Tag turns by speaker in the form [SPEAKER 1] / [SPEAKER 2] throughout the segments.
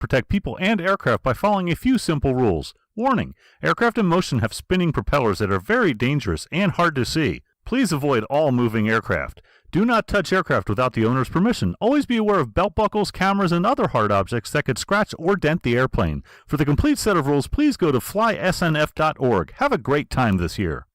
[SPEAKER 1] Protect people and aircraft by following a few simple rules. Warning: aircraft in motion have spinning propellers that are very dangerous and hard to see. Please avoid all moving aircraft. Do not touch aircraft without the owner's permission. Always be aware of belt buckles, cameras, and other hard objects that could scratch or dent the airplane. For the complete set of rules, please go to flysnf.org. Have a great time this year.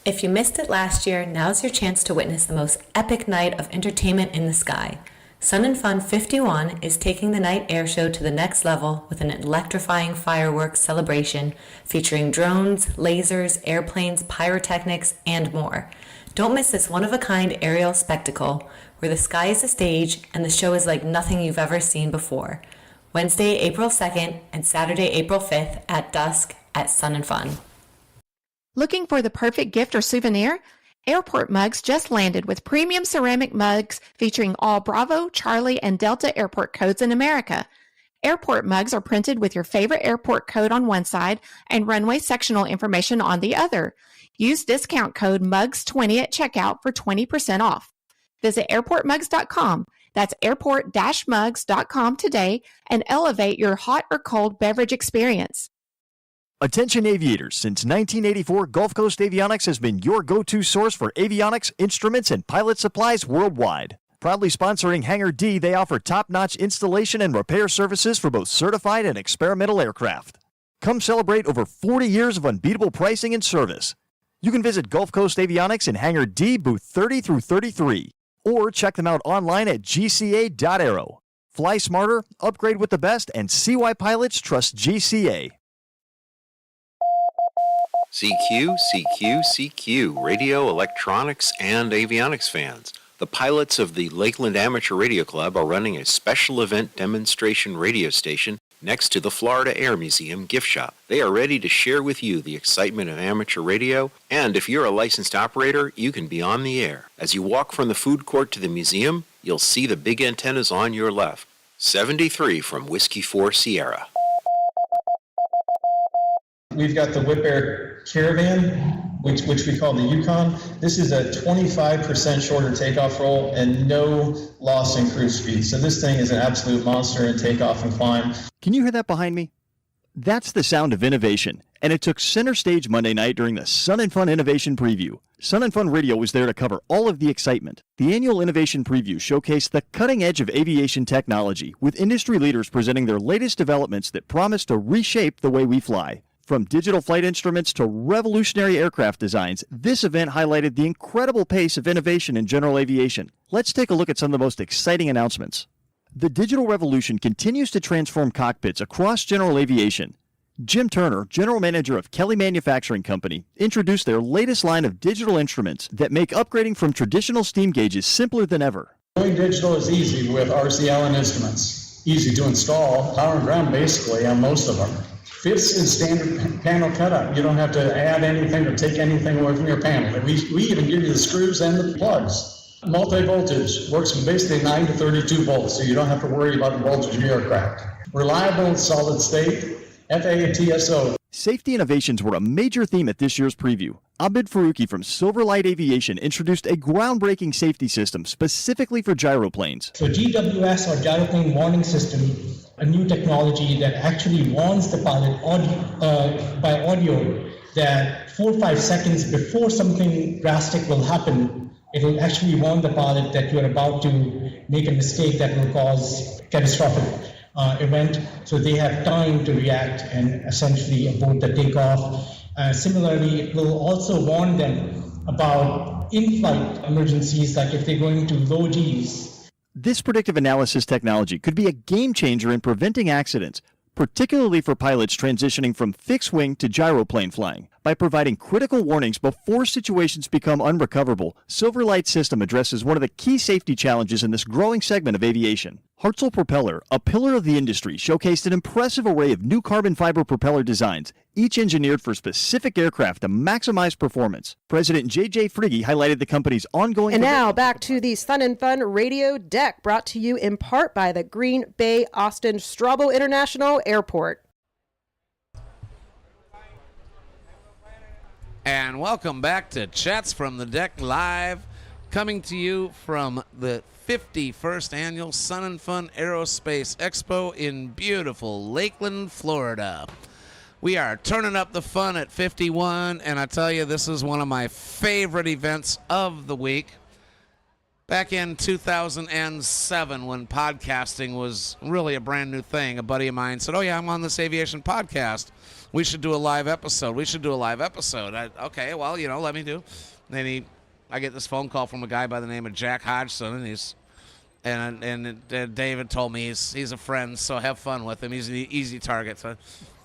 [SPEAKER 2] If you missed it last year, now's your chance to witness the most epic night of entertainment in the sky. Sun and Fun 51 is taking the night air show to the next level with an electrifying fireworks celebration featuring drones, lasers, airplanes, pyrotechnics, and more. Don't miss this one-of-a-kind aerial spectacle where the sky is the stage and the show is like nothing you've ever seen before. Wednesday, April 2nd and Saturday, April 5th at dusk at Sun and Fun.
[SPEAKER 3] Looking for the perfect gift or souvenir? Airport Mugs just landed with premium ceramic mugs featuring all Bravo, Charlie, and Delta airport codes in America. Airport mugs are printed with your favorite airport code on one side and runway sectional information on the other. Use discount code MUGS20 at checkout for 20% off. Visit airportmugs.com. That's airport-mugs.com today and elevate your hot or cold beverage experience.
[SPEAKER 4] Attention aviators, since 1984, Gulf Coast Avionics has been your go-to source for avionics, instruments, and pilot supplies worldwide. Proudly sponsoring Hangar D, they offer top-notch installation and repair services for both certified and experimental aircraft. Come celebrate over 40 years of unbeatable pricing and service. You can visit Gulf Coast Avionics in Hangar D, booth 30 through 33, or check them out online at gca.aero. Fly smarter, upgrade with the best, and see why pilots trust GCA.
[SPEAKER 5] CQ, CQ, CQ, radio, electronics, and avionics fans. The pilots of the Lakeland Amateur Radio Club are running a special event demonstration radio station next to the Florida Air Museum gift shop. They are ready to share with you the excitement of amateur radio, and if you're a licensed operator, you can be on the air. As you walk from the food court to the museum, you'll see the big antennas on your left. 73 from Whiskey 4 Sierra.
[SPEAKER 6] We've got the Whip Air Caravan, which we call the Yukon. This is a 25% shorter takeoff roll and no loss in cruise speed. So this thing is an absolute monster in takeoff and climb.
[SPEAKER 4] Can you hear that behind me? That's the sound of innovation, and it took center stage Monday night during the Sun and Fun Innovation Preview. Sun and Fun Radio was there to cover all of the excitement. The annual Innovation Preview showcased the cutting edge of aviation technology, with industry leaders presenting their latest developments that promise to reshape the way we fly. From digital flight instruments to revolutionary aircraft designs, this event highlighted the incredible pace of innovation in general aviation. Let's take a look at some of the most exciting announcements. The digital revolution continues to transform cockpits across general aviation. Jim Turner, general manager of Kelly Manufacturing Company, introduced their latest line of digital instruments that make upgrading from traditional steam gauges simpler than ever.
[SPEAKER 6] Going digital is easy with RC Allen instruments. Easy to install, power and ground basically on most of them. Fits in standard panel cutout. You don't have to add anything or take anything away from your panel. We even give you the screws and the plugs. Multi-voltage works from basically 9 to 32 volts, so you don't have to worry about the voltage of your aircraft. Reliable solid state, FAA TSO.
[SPEAKER 4] Safety innovations were a major theme at this year's preview. Abid Faruqi from Silverlight Aviation introduced a groundbreaking safety system specifically for gyroplanes.
[SPEAKER 7] So GWS, or gyroplane warning system, a new technology that actually warns the pilot by audio that 4 or 5 seconds before something drastic will happen, it will actually warn the pilot that you're about to make a mistake that will cause catastrophic event, so they have time to react and essentially abort the takeoff. Similarly, it will also warn them about in-flight emergencies, like if they're going to low Gs.
[SPEAKER 4] This predictive analysis technology could be a game changer in preventing accidents, particularly for pilots transitioning from fixed-wing to gyroplane flying. By providing critical warnings before situations become unrecoverable, Silverlight's system addresses one of the key safety challenges in this growing segment of aviation. Hartzell Propeller, a pillar of the industry, showcased an impressive array of new carbon fiber propeller designs, each engineered for specific aircraft to maximize performance. President J.J. Frigge highlighted the company's ongoing...
[SPEAKER 8] And now back to the Sun and Fun Radio Deck, brought to you in part by the Green Bay Austin Strabo International Airport.
[SPEAKER 9] And welcome back to Chats from the Deck Live, coming to you from the 51st Annual Sun and Fun Aerospace Expo in beautiful Lakeland, Florida. We are turning up the fun at 51, and I tell you, this is one of my favorite events of the week. Back in 2007, when podcasting was really a brand new thing, a buddy of mine said, "Oh yeah, I'm on this aviation podcast. We should do a live episode. Okay, well, let me do. Then I get this phone call from a guy by the name of Jack Hodgson, and David told me he's a friend, so have fun with him. He's an easy target. So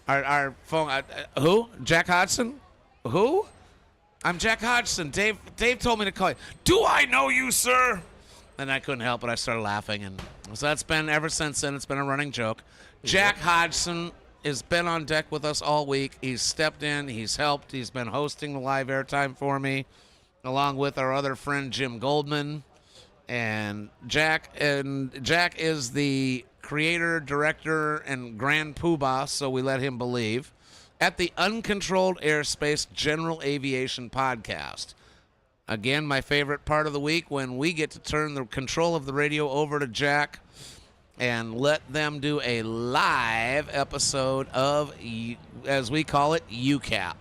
[SPEAKER 9] our phone, who? Jack Hodgson? Who? I'm Jack Hodgson. Dave told me to call you. Do I know you, sir? And I couldn't help it. I started laughing. And so that's been, ever since then, it's been a running joke. Jack Hodgson has been on deck with us all week. He's stepped in. He's helped. He's been hosting the live airtime for me, along with our other friend, Jim Goldman. And Jack is the creator, director, and grand poobah, so we let him believe, at the Uncontrolled Airspace General Aviation Podcast. Again, my favorite part of the week, when we get to turn the control of the radio over to Jack and let them do a live episode of, as we call it, UCAP.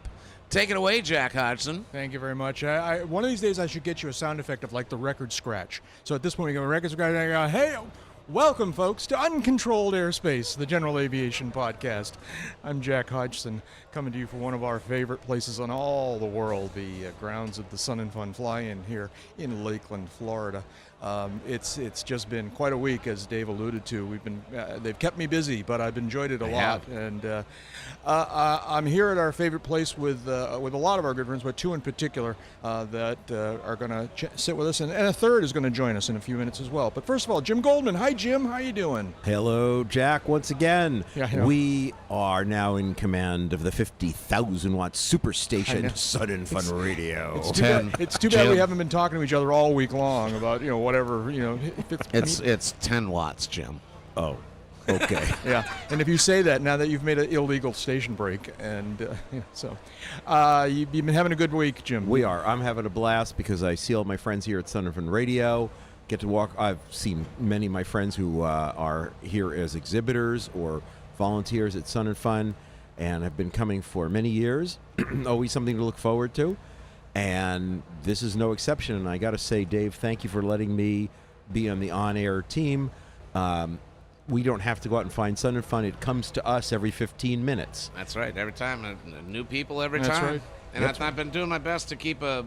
[SPEAKER 9] Take it away, Jack Hodgson.
[SPEAKER 10] Thank you very much. One of these days I should get you a sound effect of like the record scratch. So at this point we go record scratch, and I go, hey, welcome, folks, to Uncontrolled Airspace, the General Aviation Podcast. I'm Jack Hodgson, coming to you from one of our favorite places on all the world, the grounds of the Sun and Fun Fly-In here in Lakeland, Florida. It's just been quite a week, as Dave alluded to. They've kept me busy, but I've enjoyed it a lot. And I'm here at our favorite place with a lot of our good friends, but two in particular that are going to sit with us, and a third is going to join us in a few minutes as well. But first of all, Jim Goldman. Hi, Jim. How you doing?
[SPEAKER 11] Hello, Jack. Once again,
[SPEAKER 10] Yeah,
[SPEAKER 11] we are now in command of the 50,000-watt superstation Sun and Fun Radio.
[SPEAKER 10] It's too bad we haven't been talking to each other all week long about whatever
[SPEAKER 9] It's 10 watts, Jim.
[SPEAKER 11] Oh, okay.
[SPEAKER 10] Yeah, and if you say that now that you've made an illegal station break, and you've been having a good week, Jim.
[SPEAKER 11] We are. I'm having a blast because I see all my friends here at Sun and Fun Radio. Get to walk. I've seen many of my friends who are here as exhibitors or volunteers at Sun and Fun, and have been coming for many years. Always something to look forward to. And this is no exception. And I got to say, Dave, thank you for letting me be on the on-air team. We don't have to go out and find Sun and Fun. It comes to us every 15 minutes.
[SPEAKER 9] That's right. Every time. New people every
[SPEAKER 10] That's
[SPEAKER 9] time.
[SPEAKER 10] right.
[SPEAKER 9] And I've been doing my best to keep a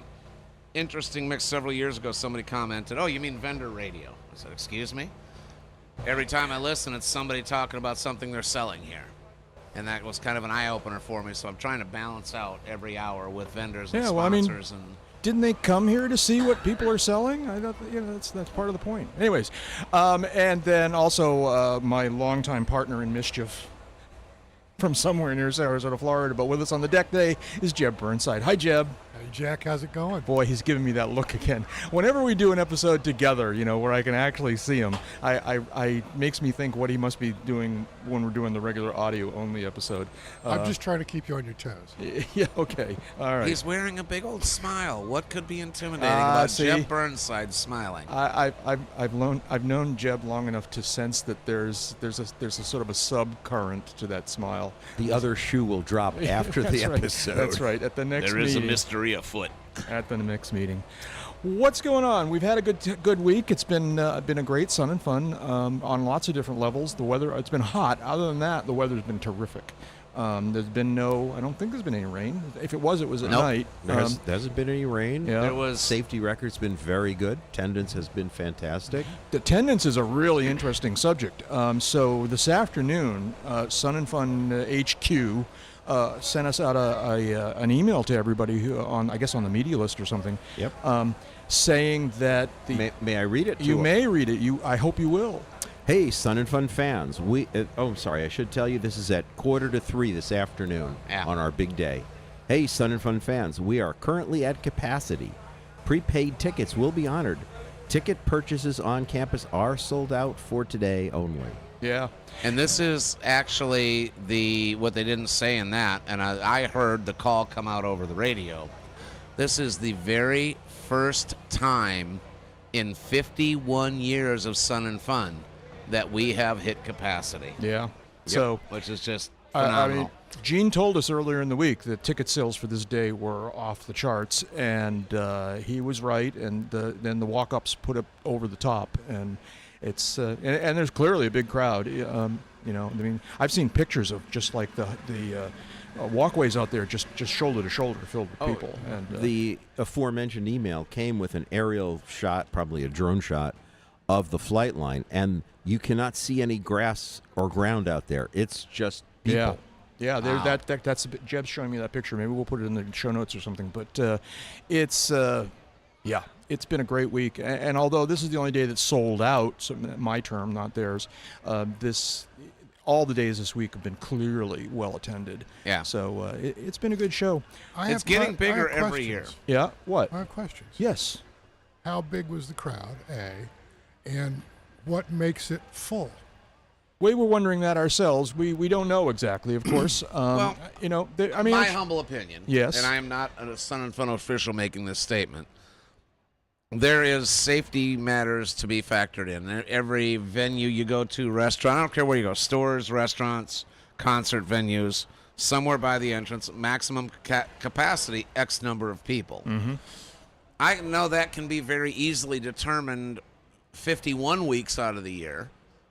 [SPEAKER 9] interesting mix. Several years ago, somebody commented, "Oh, you mean vendor radio?" I said, "Excuse me?" Every time I listen, it's somebody talking about something they're selling here. And that was kind of an eye-opener for me, so I'm trying to balance out every hour with vendors and sponsors.
[SPEAKER 10] Didn't they come here to see what people are selling? I thought that's part of the point. Anyways, and then also my longtime partner in mischief from somewhere near Sarasota, Florida, but with us on the deck today is Jeb Burnside. Hi, Jeb.
[SPEAKER 12] Hey, Jack. How's it going?
[SPEAKER 10] Boy, he's giving me that look again. Whenever we do an episode together, where I can actually see him, I makes me think what he must be doing when we're doing the regular audio-only episode.
[SPEAKER 12] I'm just trying to keep you on your toes.
[SPEAKER 10] Yeah, okay. All right.
[SPEAKER 9] He's wearing a big old smile. What could be intimidating about Jeb Burnside smiling?
[SPEAKER 10] I've known Jeb long enough to sense that there's a sort of a subcurrent to that smile.
[SPEAKER 11] The other shoe will drop after the
[SPEAKER 10] right.
[SPEAKER 11] episode.
[SPEAKER 10] That's right. At the next meeting.
[SPEAKER 9] There is a mystery afoot.
[SPEAKER 10] At the next meeting. What's going on? We've had a good week. It's been a great Sun and Fun on lots of different levels. The weather, it's been hot. Other than that, the weather's been terrific. There's been I don't think there's been any rain. If it was at night.
[SPEAKER 11] There hasn't been any rain.
[SPEAKER 10] Yeah.
[SPEAKER 9] There was
[SPEAKER 11] Safety record's been very good. Attendance has been fantastic.
[SPEAKER 10] The attendance is a really interesting subject. So this afternoon, Sun and Fun HQ sent us out an email to everybody who on the media list or something.
[SPEAKER 11] Yep.
[SPEAKER 10] Saying that
[SPEAKER 11] may I read it?
[SPEAKER 10] You may read it. I hope you will.
[SPEAKER 11] Hey, Sun and Fun fans. I should tell you this is at 2:45 this afternoon on our big day. Hey, Sun and Fun fans, we are currently at capacity. Prepaid tickets will be honored. Ticket purchases on campus are sold out for today only.
[SPEAKER 10] Yeah.
[SPEAKER 9] And this is actually what they didn't say in that, and I heard the call come out over the radio. This is the very first time in 51 years of Sun and Fun that we have hit capacity.
[SPEAKER 10] Yeah. So,
[SPEAKER 9] which is just
[SPEAKER 10] I
[SPEAKER 9] phenomenal.
[SPEAKER 10] mean, Gene told us earlier in the week that ticket sales for this day were off the charts, and he was right. And then the walk-ups put it over the top, and it's and there's clearly a big crowd. You know, I mean, I've seen pictures of just like the walkways out there, just shoulder to shoulder filled with people. And
[SPEAKER 11] the aforementioned email came with an aerial shot, probably a drone shot, of the flight line, and you cannot see any grass or ground out there. It's just people.
[SPEAKER 10] Yeah,
[SPEAKER 11] Wow.
[SPEAKER 10] that's a bit, Jeb's showing me that picture. Maybe we'll put it in the show notes or something. But it's been a great week. And although this is the only day that's sold out, so my term, not theirs, all the days this week have been clearly well attended.
[SPEAKER 9] Yeah.
[SPEAKER 10] So it's been a good show.
[SPEAKER 9] It's getting bigger every year.
[SPEAKER 10] Yeah. What?
[SPEAKER 12] I have questions.
[SPEAKER 10] Yes.
[SPEAKER 12] How big was the crowd, A, and what makes it full?
[SPEAKER 10] We were wondering that ourselves. We don't know exactly, of course.
[SPEAKER 9] Well,
[SPEAKER 10] you know, I mean,
[SPEAKER 9] my humble opinion.
[SPEAKER 10] Yes.
[SPEAKER 9] And I am not a Sun and Fun official making this statement. There is safety matters to be factored in. Every venue you go to, restaurant, I don't care where you go, stores, restaurants, concert venues, somewhere by the entrance, maximum capacity, X number of people.
[SPEAKER 10] Mm-hmm.
[SPEAKER 9] I know that can be very easily determined 51 weeks out of the year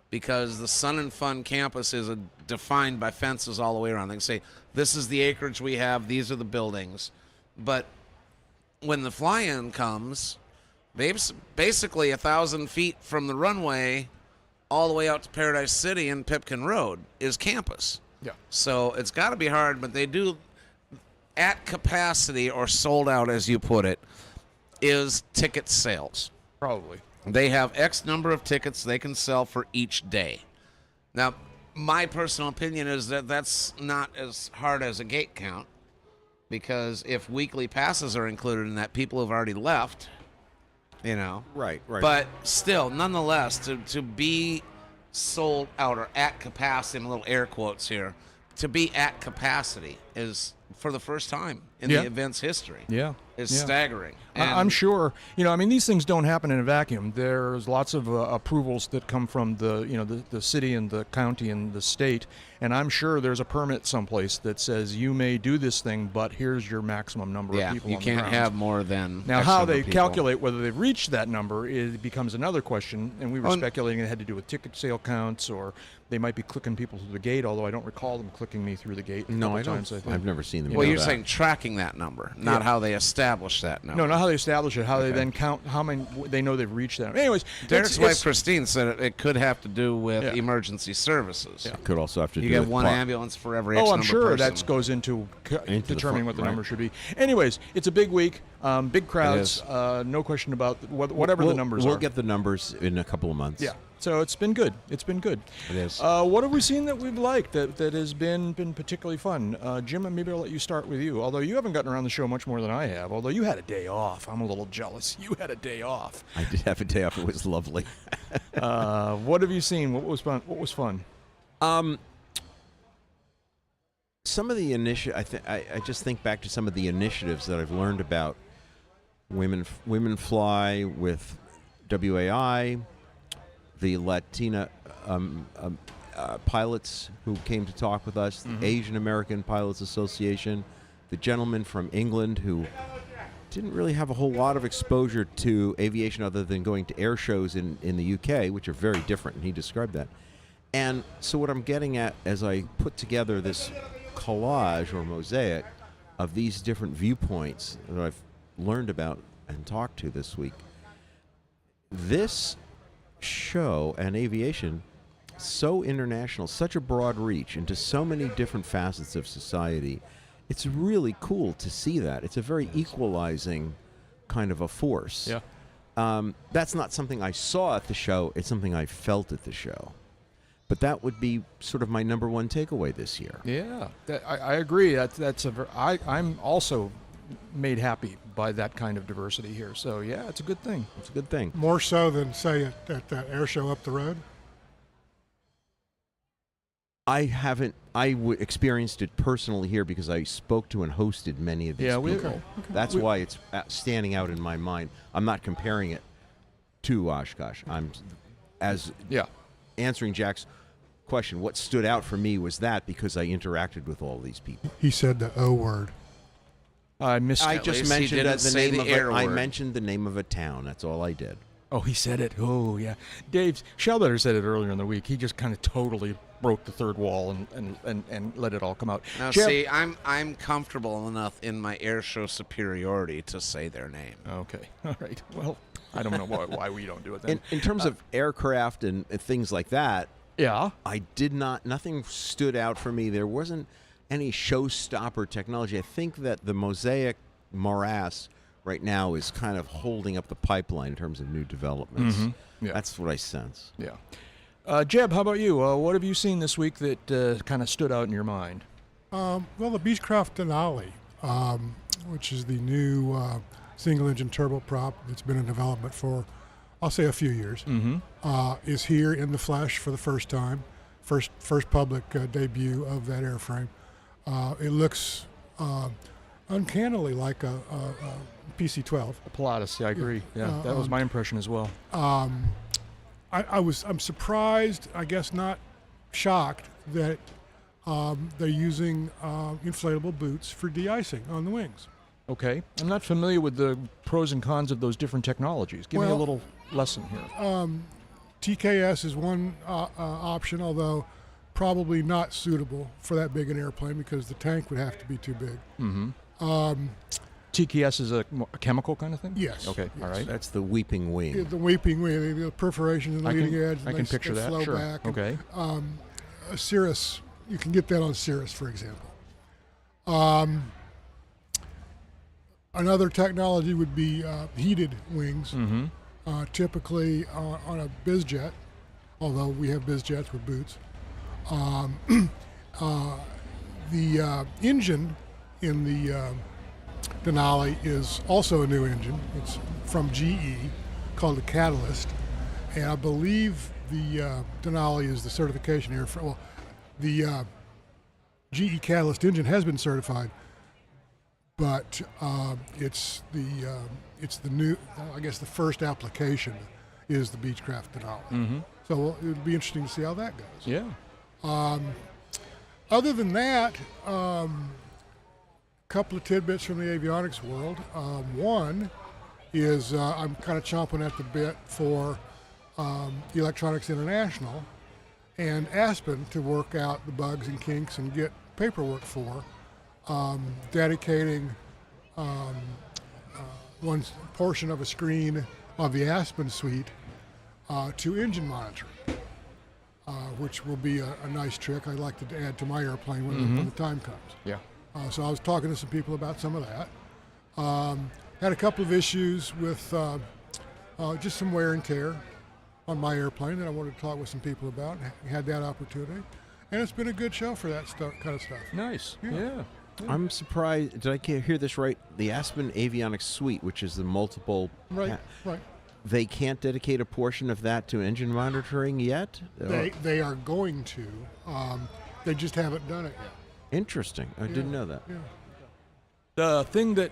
[SPEAKER 9] because the Sun and Fun campus is defined by fences all the way around. They can say, this is the acreage we have, these are the buildings. But when the fly-in comes, basically 1,000 feet from the runway all the way out to Paradise City and Pipkin Road is campus.
[SPEAKER 10] Yeah.
[SPEAKER 9] So it's got to be hard, but they do at capacity or sold out, as you put it, is ticket sales.
[SPEAKER 10] Probably.
[SPEAKER 9] They have X number of tickets they can sell for each day. Now, my personal opinion is that that's not as hard as a gate count because if weekly passes are included in that, people have already left, you know.
[SPEAKER 11] Right.
[SPEAKER 9] But still, nonetheless, to be sold out or at capacity, in little air quotes here, to be at capacity is, for the first time in the event's history, is staggering.
[SPEAKER 10] I'm sure. You know, I mean, these things don't happen in a vacuum. There's lots of approvals that come from the city and the county and the state, and I'm sure there's a permit someplace that says you may do this thing, but here's your maximum number of people.
[SPEAKER 9] You
[SPEAKER 10] on
[SPEAKER 9] can't
[SPEAKER 10] the grounds.
[SPEAKER 9] have more than
[SPEAKER 10] Now,
[SPEAKER 9] X
[SPEAKER 10] how
[SPEAKER 9] number
[SPEAKER 10] they
[SPEAKER 9] of people.
[SPEAKER 10] calculate whether they've reached that number becomes another question, and we were speculating it had to do with ticket sale counts, or they might be clicking people through the gate, although I don't recall them clicking me through the gate.
[SPEAKER 11] No, I don't.
[SPEAKER 10] Times, I think.
[SPEAKER 11] I've never seen them.
[SPEAKER 9] Well,
[SPEAKER 11] do
[SPEAKER 9] you're
[SPEAKER 11] that.
[SPEAKER 9] saying tracking that number, not how they establish that number.
[SPEAKER 10] No, not how they establish it. How they then count how many they know they've reached that. Anyways,
[SPEAKER 9] Derek's wife Christine said it could have to do with
[SPEAKER 10] Yeah.
[SPEAKER 9] emergency services.
[SPEAKER 11] It could also have to
[SPEAKER 9] You
[SPEAKER 11] do
[SPEAKER 9] get
[SPEAKER 11] with
[SPEAKER 9] one ambulance for every X
[SPEAKER 10] Oh, I'm
[SPEAKER 9] number
[SPEAKER 10] sure
[SPEAKER 9] person.
[SPEAKER 10] that goes into determining what the
[SPEAKER 11] right.
[SPEAKER 10] number should be. Anyways, it's a big week, big crowds,
[SPEAKER 11] is.
[SPEAKER 10] no question about whatever the numbers are.
[SPEAKER 11] We'll get the numbers in a couple of months.
[SPEAKER 10] Yeah. So it's been good. It's been good.
[SPEAKER 11] It is.
[SPEAKER 10] What have we seen that we've liked that has been particularly fun? Jim, maybe I'll let you start with you. Although you haven't gotten around the show much more than I have. Although you had a day off. I'm a little jealous. You had a day off.
[SPEAKER 11] I did have a day off. It was lovely.
[SPEAKER 10] What have you seen? What was fun?
[SPEAKER 11] Some of the I just think back to some of the initiatives that I've learned about. Women Fly with WAI, the Latina pilots who came to talk with us, the Asian American Pilots Association, the gentleman from England who didn't really have a whole lot of exposure to aviation other than going to air shows in the UK, which are very different, and he described that. And so what I'm getting at as I put together this collage or mosaic of these different viewpoints that I've learned about and talked to this week, this show and aviation, so international, such a broad reach into so many different facets of society. It's really cool to see that. It's a very equalizing kind of a force.
[SPEAKER 10] Yeah.
[SPEAKER 11] That's not something I saw at the show. It's something I felt at the show. But that would be sort of my number one takeaway this year.
[SPEAKER 10] Yeah, I agree. I'm also made happy by that kind of diversity here. So yeah, it's a good thing.
[SPEAKER 11] It's a good thing.
[SPEAKER 12] More so than, say, at that air show up the road?
[SPEAKER 11] I haven't. Experienced it personally here because I spoke to and hosted many of these people.
[SPEAKER 10] Okay.
[SPEAKER 11] That's why it's standing out in my mind. I'm not comparing it to Oshkosh. Answering Jack's question, what stood out for me was that because I interacted with all these people.
[SPEAKER 12] He said the O word.
[SPEAKER 10] I missed.
[SPEAKER 11] I
[SPEAKER 10] it.
[SPEAKER 11] just
[SPEAKER 9] least he
[SPEAKER 11] mentioned
[SPEAKER 9] didn't
[SPEAKER 11] the
[SPEAKER 9] say
[SPEAKER 11] name
[SPEAKER 9] the
[SPEAKER 11] of
[SPEAKER 9] air
[SPEAKER 11] I
[SPEAKER 9] word.
[SPEAKER 11] mentioned the name of a town. That's all I did.
[SPEAKER 10] Oh, he said it. Oh, yeah. Dave Shellbetter said it earlier in the week. He just kind of totally broke the third wall and let it all come out.
[SPEAKER 9] Now,
[SPEAKER 10] Jeb-
[SPEAKER 9] see, I'm comfortable enough in my air show superiority to say their name.
[SPEAKER 10] Okay. All right. Well, I don't know why we don't do it then.
[SPEAKER 11] In terms of aircraft and things like that,
[SPEAKER 10] yeah.
[SPEAKER 11] nothing stood out for me. There wasn't any showstopper technology. I think that the Mosaic morass right now is kind of holding up the pipeline in terms of new developments.
[SPEAKER 10] Yeah.
[SPEAKER 11] That's what I sense.
[SPEAKER 10] Yeah. Jeb, how about you? What have you seen this week that kind of stood out in your mind?
[SPEAKER 12] Well, the Beechcraft Denali, which is the new single-engine turboprop that's been in development for, I'll say, a few years, is here in the flesh for the first time. First public debut of that airframe. It looks uncannily like a PC-12.
[SPEAKER 10] A Pilatus, yeah, I agree. Yeah, that was my impression as well.
[SPEAKER 12] I'm surprised, I guess not shocked, that they're using inflatable boots for de-icing on the wings.
[SPEAKER 10] Okay. I'm not familiar with the pros and cons of those different technologies. Give me a little lesson here.
[SPEAKER 12] TKS is one option, although probably not suitable for that big an airplane because the tank would have to be too big.
[SPEAKER 10] TKS is a chemical kind of thing?
[SPEAKER 12] Yes.
[SPEAKER 10] Okay,
[SPEAKER 12] yes.
[SPEAKER 10] all right.
[SPEAKER 11] That's the weeping wing.
[SPEAKER 12] The weeping wing, the perforations in the leading edge.
[SPEAKER 10] I can picture that,
[SPEAKER 12] flow
[SPEAKER 10] sure.
[SPEAKER 12] back.
[SPEAKER 10] Okay.
[SPEAKER 12] A Cirrus, you can get that on Cirrus, for example. Another technology would be heated wings, typically on a bizjet, although we have bizjets with boots. The engine in the Denali is also a new engine. It's from GE, called the Catalyst, and I believe the Denali is the certification airframe. Well, the GE Catalyst engine has been certified, but it's the new. I guess the first application is the Beechcraft Denali. So it would be interesting to see how that goes.
[SPEAKER 10] Yeah.
[SPEAKER 12] Other than that, a couple of tidbits from the avionics world. One is I'm kind of chomping at the bit for Electronics International and Aspen to work out the bugs and kinks and get paperwork for, dedicating one portion of a screen of the Aspen suite to engine monitoring. Which will be a nice trick I'd like to add to my airplane when the time comes.
[SPEAKER 10] Yeah.
[SPEAKER 12] So I was talking to some people about some of that. Had a couple of issues with just some wear and tear on my airplane that I wanted to talk with some people about. Had that opportunity. And it's been a good show for that kind of stuff.
[SPEAKER 10] Nice. Yeah.
[SPEAKER 11] I'm surprised. Did I hear this right? The Aspen Avionics Suite, which is the multiple...
[SPEAKER 12] Right.
[SPEAKER 11] They can't dedicate a portion of that to engine monitoring yet?
[SPEAKER 12] They are going to. They just haven't done it yet.
[SPEAKER 11] Interesting. I didn't know that.
[SPEAKER 12] Yeah.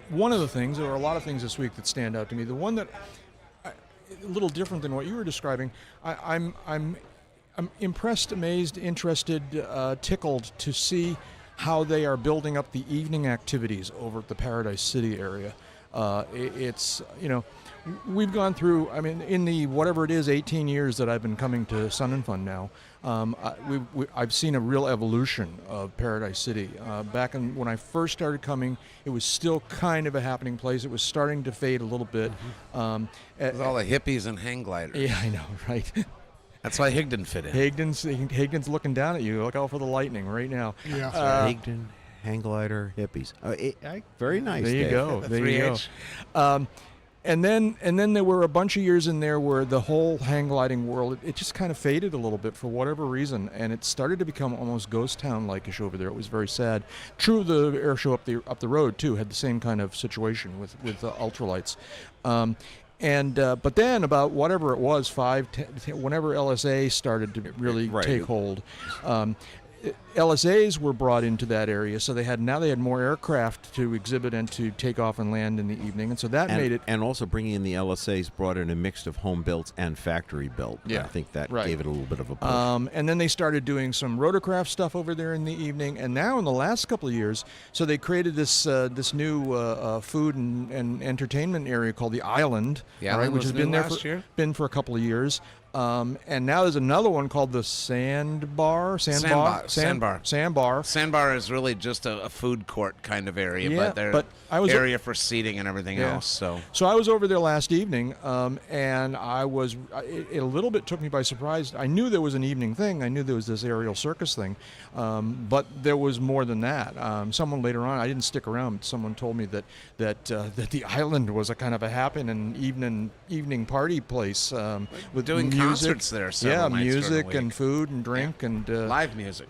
[SPEAKER 10] One of the things, there are a lot of things this week that stand out to me. The one that, a little different than what you were describing, I'm impressed, amazed, interested, tickled to see how they are building up the evening activities over at the Paradise City area. It's, we've gone through, in the whatever it is, 18 years that I've been coming to Sun and Fun now, I've seen a real evolution of Paradise City. Back when I first started coming, it was still kind of a happening place. It was starting to fade a little bit.
[SPEAKER 9] With all the hippies and hang gliders.
[SPEAKER 10] Yeah, I know, right?
[SPEAKER 9] That's why Higdon fit in.
[SPEAKER 10] Higdon's looking down at you. Look out for the lightning right now.
[SPEAKER 12] Yeah.
[SPEAKER 11] Higdon, hang glider, hippies. Very nice.
[SPEAKER 10] There you
[SPEAKER 11] Dave.
[SPEAKER 10] go. There you
[SPEAKER 9] 3H.
[SPEAKER 10] go. And then there were a bunch of years in there where the whole hang gliding world, it just kind of faded a little bit for whatever reason, and it started to become almost ghost town-like-ish over there. It was very sad. True, the air show up the road too had the same kind of situation with ultralights. But then about whatever it was, 5, 10, whenever LSA started to really take hold, LSAs were brought into that area, so they had more aircraft to exhibit and to take off and land in the evening, and so that made it.
[SPEAKER 11] And also bringing in the LSAs brought in a mix of home built and factory built.
[SPEAKER 10] Yeah,
[SPEAKER 11] I think that
[SPEAKER 10] right.
[SPEAKER 11] gave it a little bit of a push.
[SPEAKER 10] And then they started doing some rotorcraft stuff over there in the evening, and now in the last couple of years, so they created this new food and entertainment area called the Island, which has been there for a couple of years. And now there's another one called the Sandbar.
[SPEAKER 9] Sandbar is really just a food court kind of area, but area for seating and everything else. So
[SPEAKER 10] I was over there last evening, and it a little bit took me by surprise. I knew there was an evening thing. I knew there was this aerial circus thing, but there was more than that. Someone later on, I didn't stick around, but someone told me that the Island was a kind of a happening evening party place with
[SPEAKER 9] doing concerts there.
[SPEAKER 10] Music and food and drink and
[SPEAKER 9] live music.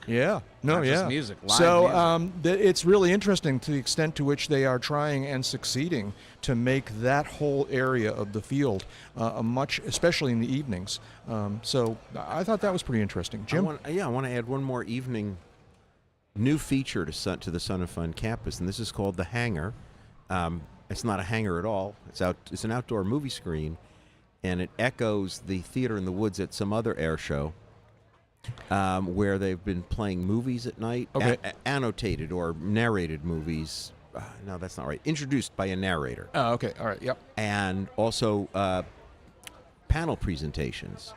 [SPEAKER 10] Not
[SPEAKER 9] just music. Live
[SPEAKER 10] music. It's really interesting to the extent to which they are trying and succeeding to make that whole area of the field especially in the evenings. So I thought that was pretty interesting. Jim?
[SPEAKER 11] I want to add one more evening new feature to the Sun and Fun campus, and this is called the Hangar. It's not a hangar at all. It's an outdoor movie screen, and it echoes the Theater in the Woods at some other air show, where they've been playing movies at night, annotated or narrated movies. No, that's not right. Introduced by a narrator.
[SPEAKER 10] Oh, okay. All right. Yep.
[SPEAKER 11] And also panel presentations.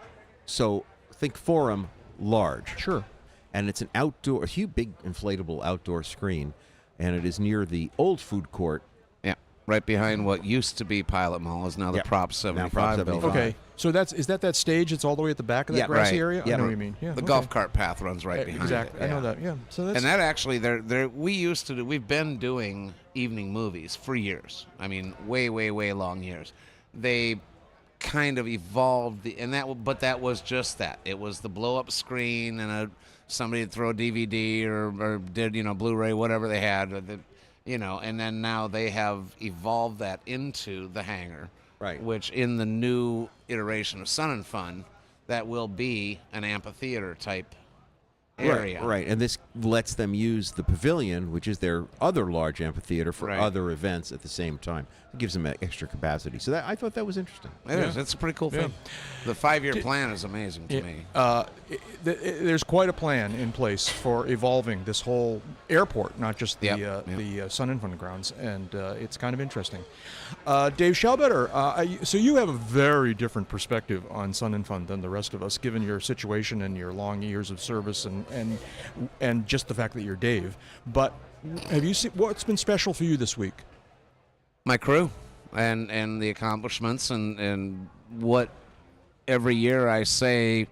[SPEAKER 11] So think forum large.
[SPEAKER 10] Sure.
[SPEAKER 11] And it's a huge, big inflatable outdoor screen, and it is near the old food court.
[SPEAKER 9] Right behind what used to be Pilot Mall is now the Prop 75 building.
[SPEAKER 10] Okay, so is that stage? It's all the way at the back of that grassy area. I know what you mean. Yeah,
[SPEAKER 9] the golf cart path runs right behind
[SPEAKER 10] exactly.
[SPEAKER 9] it.
[SPEAKER 10] I know that. Yeah. So that's,
[SPEAKER 9] and that actually, we've been doing evening movies for years. I mean, way long years. They kind of evolved but that was just that. It was the blow up screen and somebody would throw a DVD or did Blu-ray, whatever they had. And then now they have evolved that into the Hangar,
[SPEAKER 11] right?
[SPEAKER 9] Which in the new iteration of Sun and Fun, that will be an amphitheater type area.
[SPEAKER 11] Right. And this lets them use the pavilion, which is their other large amphitheater, for other events at the same time. It gives them extra capacity. So I thought that was interesting.
[SPEAKER 9] It is. It's a pretty cool thing. The 5-year plan is amazing to me.
[SPEAKER 10] There's quite a plan in place for evolving this whole airport, not just the Sun and Fun grounds, and it's kind of interesting. Dave Schaubetter, so you have a very different perspective on Sun and Fun than the rest of us, given your situation and your long years of service and just the fact that you're Dave. But have you seen what's been special for you this week?
[SPEAKER 9] My crew and the accomplishments and what every year I say,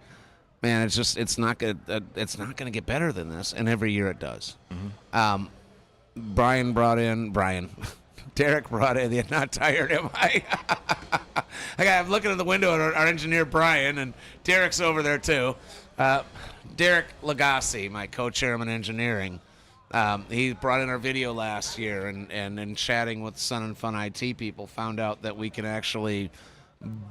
[SPEAKER 9] man, it's not gonna get better than this, and every year it does. Mm-hmm. Derek brought in. Not tired, am I? I'm looking at the window at our engineer Brian, and Derek's over there too. Derek Lagasse, my co-chairman engineering. He brought in our video last year, and in chatting with Sun and Fun IT people, found out that we can actually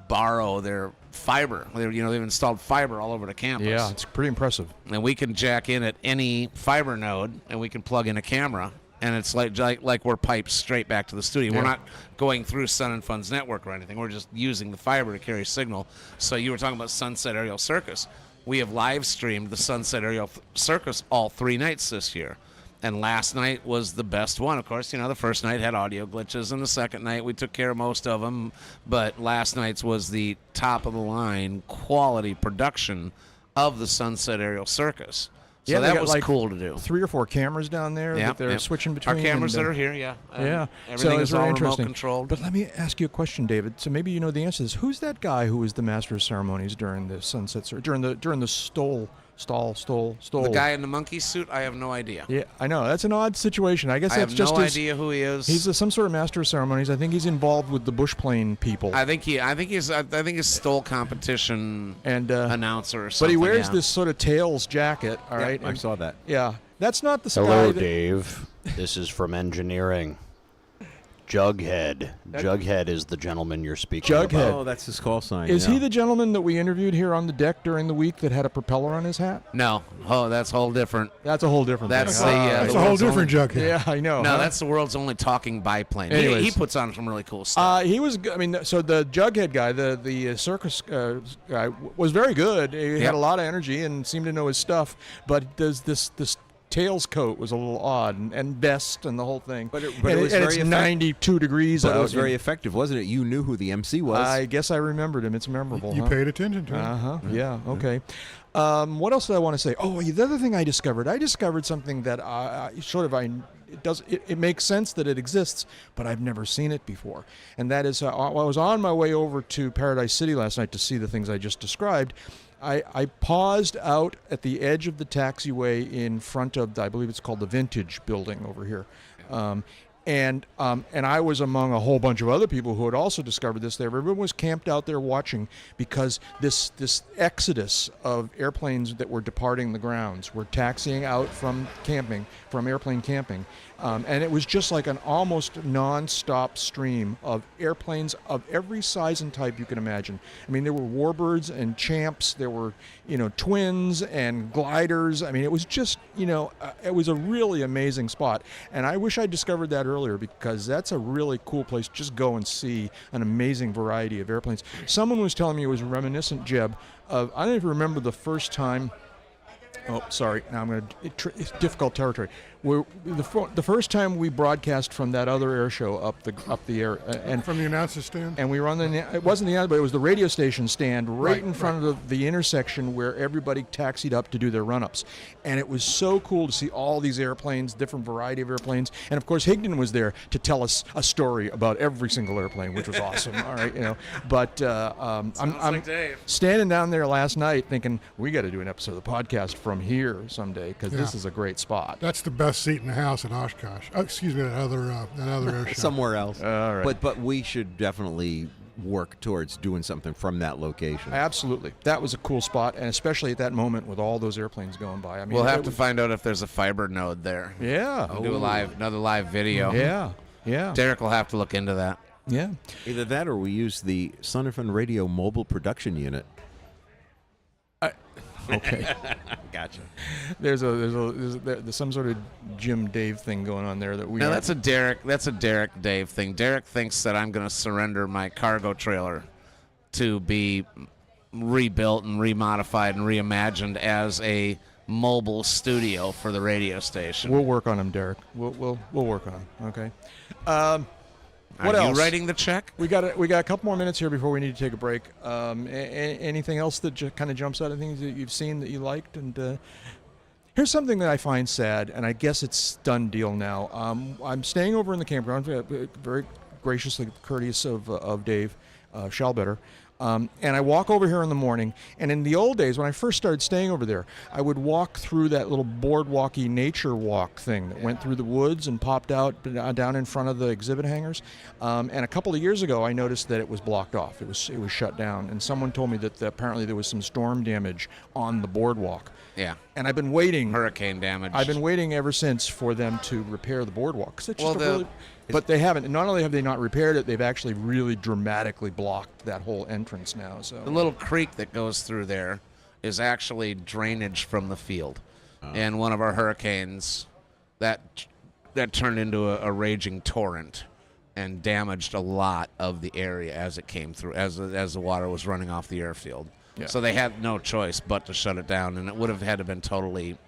[SPEAKER 9] borrow their fiber. They've installed fiber all over the campus.
[SPEAKER 10] Yeah, it's pretty impressive.
[SPEAKER 9] And we can jack in at any fiber node, and we can plug in a camera, and it's like we're piped straight back to the studio. Yeah. We're not going through Sun and Fun's network or anything. We're just using the fiber to carry signal. So you were talking about Sunset Aerial Circus. We have live streamed the Sunset Aerial Circus all 3 nights this year. And last night was the best one. Of course, the first night had audio glitches, and the second night we took care of most of them. But last night's was the top-of-the-line quality production of the Sunset Aerial Circus. So that was cool to do.
[SPEAKER 10] 3 or 4 cameras down there that they're switching between.
[SPEAKER 9] Our cameras that are here,
[SPEAKER 10] so
[SPEAKER 9] everything is all remote
[SPEAKER 10] interesting.
[SPEAKER 9] controlled.
[SPEAKER 10] But let me ask you a question, David. So maybe you know the answer to this. Who's that guy who was the master of ceremonies during the sunset during the stole?
[SPEAKER 9] The guy in the monkey suit, I have no idea.
[SPEAKER 10] Yeah, I know. That's an odd situation. I guess
[SPEAKER 9] I
[SPEAKER 10] that's
[SPEAKER 9] have
[SPEAKER 10] just
[SPEAKER 9] no idea who he is.
[SPEAKER 10] He's some sort of master of ceremonies. I think he's involved with the bush plane people.
[SPEAKER 9] I think he's stole competition and announcer or something.
[SPEAKER 10] But he wears this sort of tails jacket, all right?
[SPEAKER 11] I saw that.
[SPEAKER 10] Yeah. That's not the
[SPEAKER 13] Hello,
[SPEAKER 10] guy
[SPEAKER 13] Dave. This is from engineering. Jughead. Jughead is the gentleman you're speaking
[SPEAKER 10] Jughead.
[SPEAKER 13] about.
[SPEAKER 11] Oh, that's his call sign.
[SPEAKER 10] Is he the gentleman that we interviewed here on the deck during the week that had a propeller on his hat?
[SPEAKER 9] No. Oh, that's whole different.
[SPEAKER 10] That's a whole different
[SPEAKER 9] That's
[SPEAKER 10] thing.
[SPEAKER 12] That's a whole different Jughead.
[SPEAKER 10] Yeah, I know.
[SPEAKER 9] No,
[SPEAKER 10] huh?
[SPEAKER 9] that's the world's only talking biplane.
[SPEAKER 10] Anyways.
[SPEAKER 9] He puts on some really cool stuff.
[SPEAKER 10] He was. I mean, so the Jughead guy, the circus guy, was very good. He had a lot of energy and seemed to know his stuff. But this tails coat was a little odd, and vest and the whole thing.
[SPEAKER 11] But it
[SPEAKER 10] and
[SPEAKER 11] was
[SPEAKER 10] it's
[SPEAKER 11] very
[SPEAKER 10] 92 degrees
[SPEAKER 11] But
[SPEAKER 10] out.
[SPEAKER 11] it was very effective, wasn't it? You knew who the MC was.
[SPEAKER 10] I guess I remembered him. It's memorable.
[SPEAKER 12] You paid attention to him.
[SPEAKER 10] Yeah. Okay. What else did I want to say? Oh, the other thing I discovered something that it makes sense that it exists, but I've never seen it before. And that is, I was on my way over to Paradise City last night to see the things I just described. I paused out at the edge of the taxiway in front of, I believe it's called the Vintage building over here. And I was among a whole bunch of other people who had also discovered this there. Everyone was camped out there watching because this exodus of airplanes that were departing the grounds were taxiing out from airplane camping. And it was just like an almost non-stop stream of airplanes of every size and type you can imagine. I mean, there were warbirds and champs. There were, twins and gliders. I mean, it was just, it was a really amazing spot. And I wish I discovered that earlier because that's a really cool place. Just go and see an amazing variety of airplanes. Someone was telling me it was reminiscent, Jeb, of, I don't even remember the first time. Oh, sorry. Now I'm going to. It's difficult territory. The first time we broadcast from that other air show up the air, and
[SPEAKER 12] from the announcer stand,
[SPEAKER 10] and we were on it wasn't the announcer, but it was the radio station stand right in front of the intersection where everybody taxied up to do their run-ups, and it was so cool to see all these airplanes, different variety of airplanes, and of course Higdon was there to tell us a story about every single airplane, which was awesome. All right, but I'm standing down there last night thinking we got to do an episode of the podcast from here someday because this is a great spot.
[SPEAKER 12] That's the best seat in the house in Oshkosh. Oh, excuse me, that other air show.
[SPEAKER 11] Somewhere else.
[SPEAKER 10] All right.
[SPEAKER 11] But we should definitely work towards doing something from that location.
[SPEAKER 10] Absolutely. That was a cool spot, and especially at that moment with all those airplanes going by. I mean,
[SPEAKER 9] we'll have to find out if there's a fiber node there.
[SPEAKER 10] Yeah.
[SPEAKER 9] We'll do another live video.
[SPEAKER 10] Yeah.
[SPEAKER 9] Derek will have to look into that.
[SPEAKER 10] Yeah.
[SPEAKER 11] Either that or we use the Son and Fun Radio mobile production unit.
[SPEAKER 10] Okay.
[SPEAKER 11] Gotcha.
[SPEAKER 10] There's some sort of Jim Dave thing going on there that we.
[SPEAKER 9] No, that's a Derek Dave thing. Derek thinks that I'm going to surrender my cargo trailer to be rebuilt and remodified and reimagined as a mobile studio for the radio station.
[SPEAKER 10] We'll work on him, Derek. We'll work on him. Okay. What
[SPEAKER 9] Are
[SPEAKER 10] else?
[SPEAKER 9] you writing the check?
[SPEAKER 10] We got a couple more minutes here before we need to take a break. Anything else that kind of jumps out of things that you've seen that you liked? And here's something that I find sad, and I guess it's done deal now. I'm staying over in the campground, very graciously courteous of Dave Schallbetter. And I walk over here in the morning, and in the old days, when I first started staying over there, I would walk through that little boardwalky nature walk thing that went through the woods and popped out down in front of the exhibit hangars. And a couple of years ago, I noticed that it was blocked off. It was shut down, and someone told me that apparently there was some storm damage on the boardwalk.
[SPEAKER 9] Yeah.
[SPEAKER 10] And I've been waiting.
[SPEAKER 9] Hurricane damage.
[SPEAKER 10] I've been waiting ever since for them to repair the boardwalk. 'Cause it's just but they haven't. Not only have they not repaired it, they've actually really dramatically blocked that whole entrance now. So
[SPEAKER 9] the little creek that goes through there is actually drainage from the field. And one of our hurricanes, that turned into a raging torrent and damaged a lot of the area as it came through, as the water was running off the airfield.
[SPEAKER 10] Yeah.
[SPEAKER 9] So they had no choice but to shut it down, and it would have had to been totally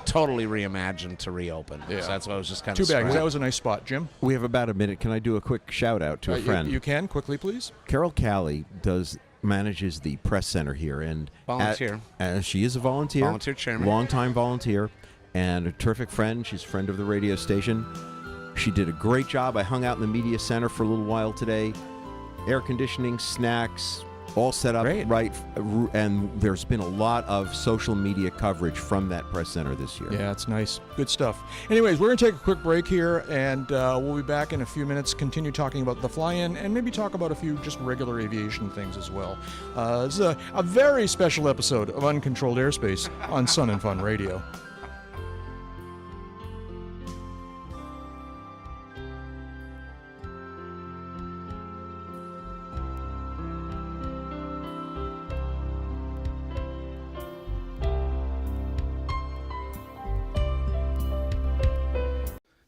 [SPEAKER 9] reimagined to reopen.
[SPEAKER 10] Yeah.
[SPEAKER 9] So that's why I was just kind
[SPEAKER 10] too
[SPEAKER 9] of
[SPEAKER 10] bad, 'cause that was a nice spot, Jim.
[SPEAKER 11] We have about a minute. Can I do a quick shout out to a friend?
[SPEAKER 10] You can quickly, please.
[SPEAKER 11] Carol Callie manages the press center here, and
[SPEAKER 9] Volunteer.
[SPEAKER 11] She is a volunteer,
[SPEAKER 9] Volunteer chairman,
[SPEAKER 11] longtime volunteer, and a terrific friend. She's a friend of the radio station. She did a great job. I hung out in the media center for a little while today. Air conditioning, snacks, all set up right, and there's been a lot of social media coverage from that press center this year.
[SPEAKER 10] Yeah, it's nice. Good stuff. Anyways, we're going to take a quick break here, and we'll be back in a few minutes, continue talking about the fly-in, and maybe talk about a few just regular aviation things as well. This is a very special episode of Uncontrolled Airspace on Sun and Fun Radio.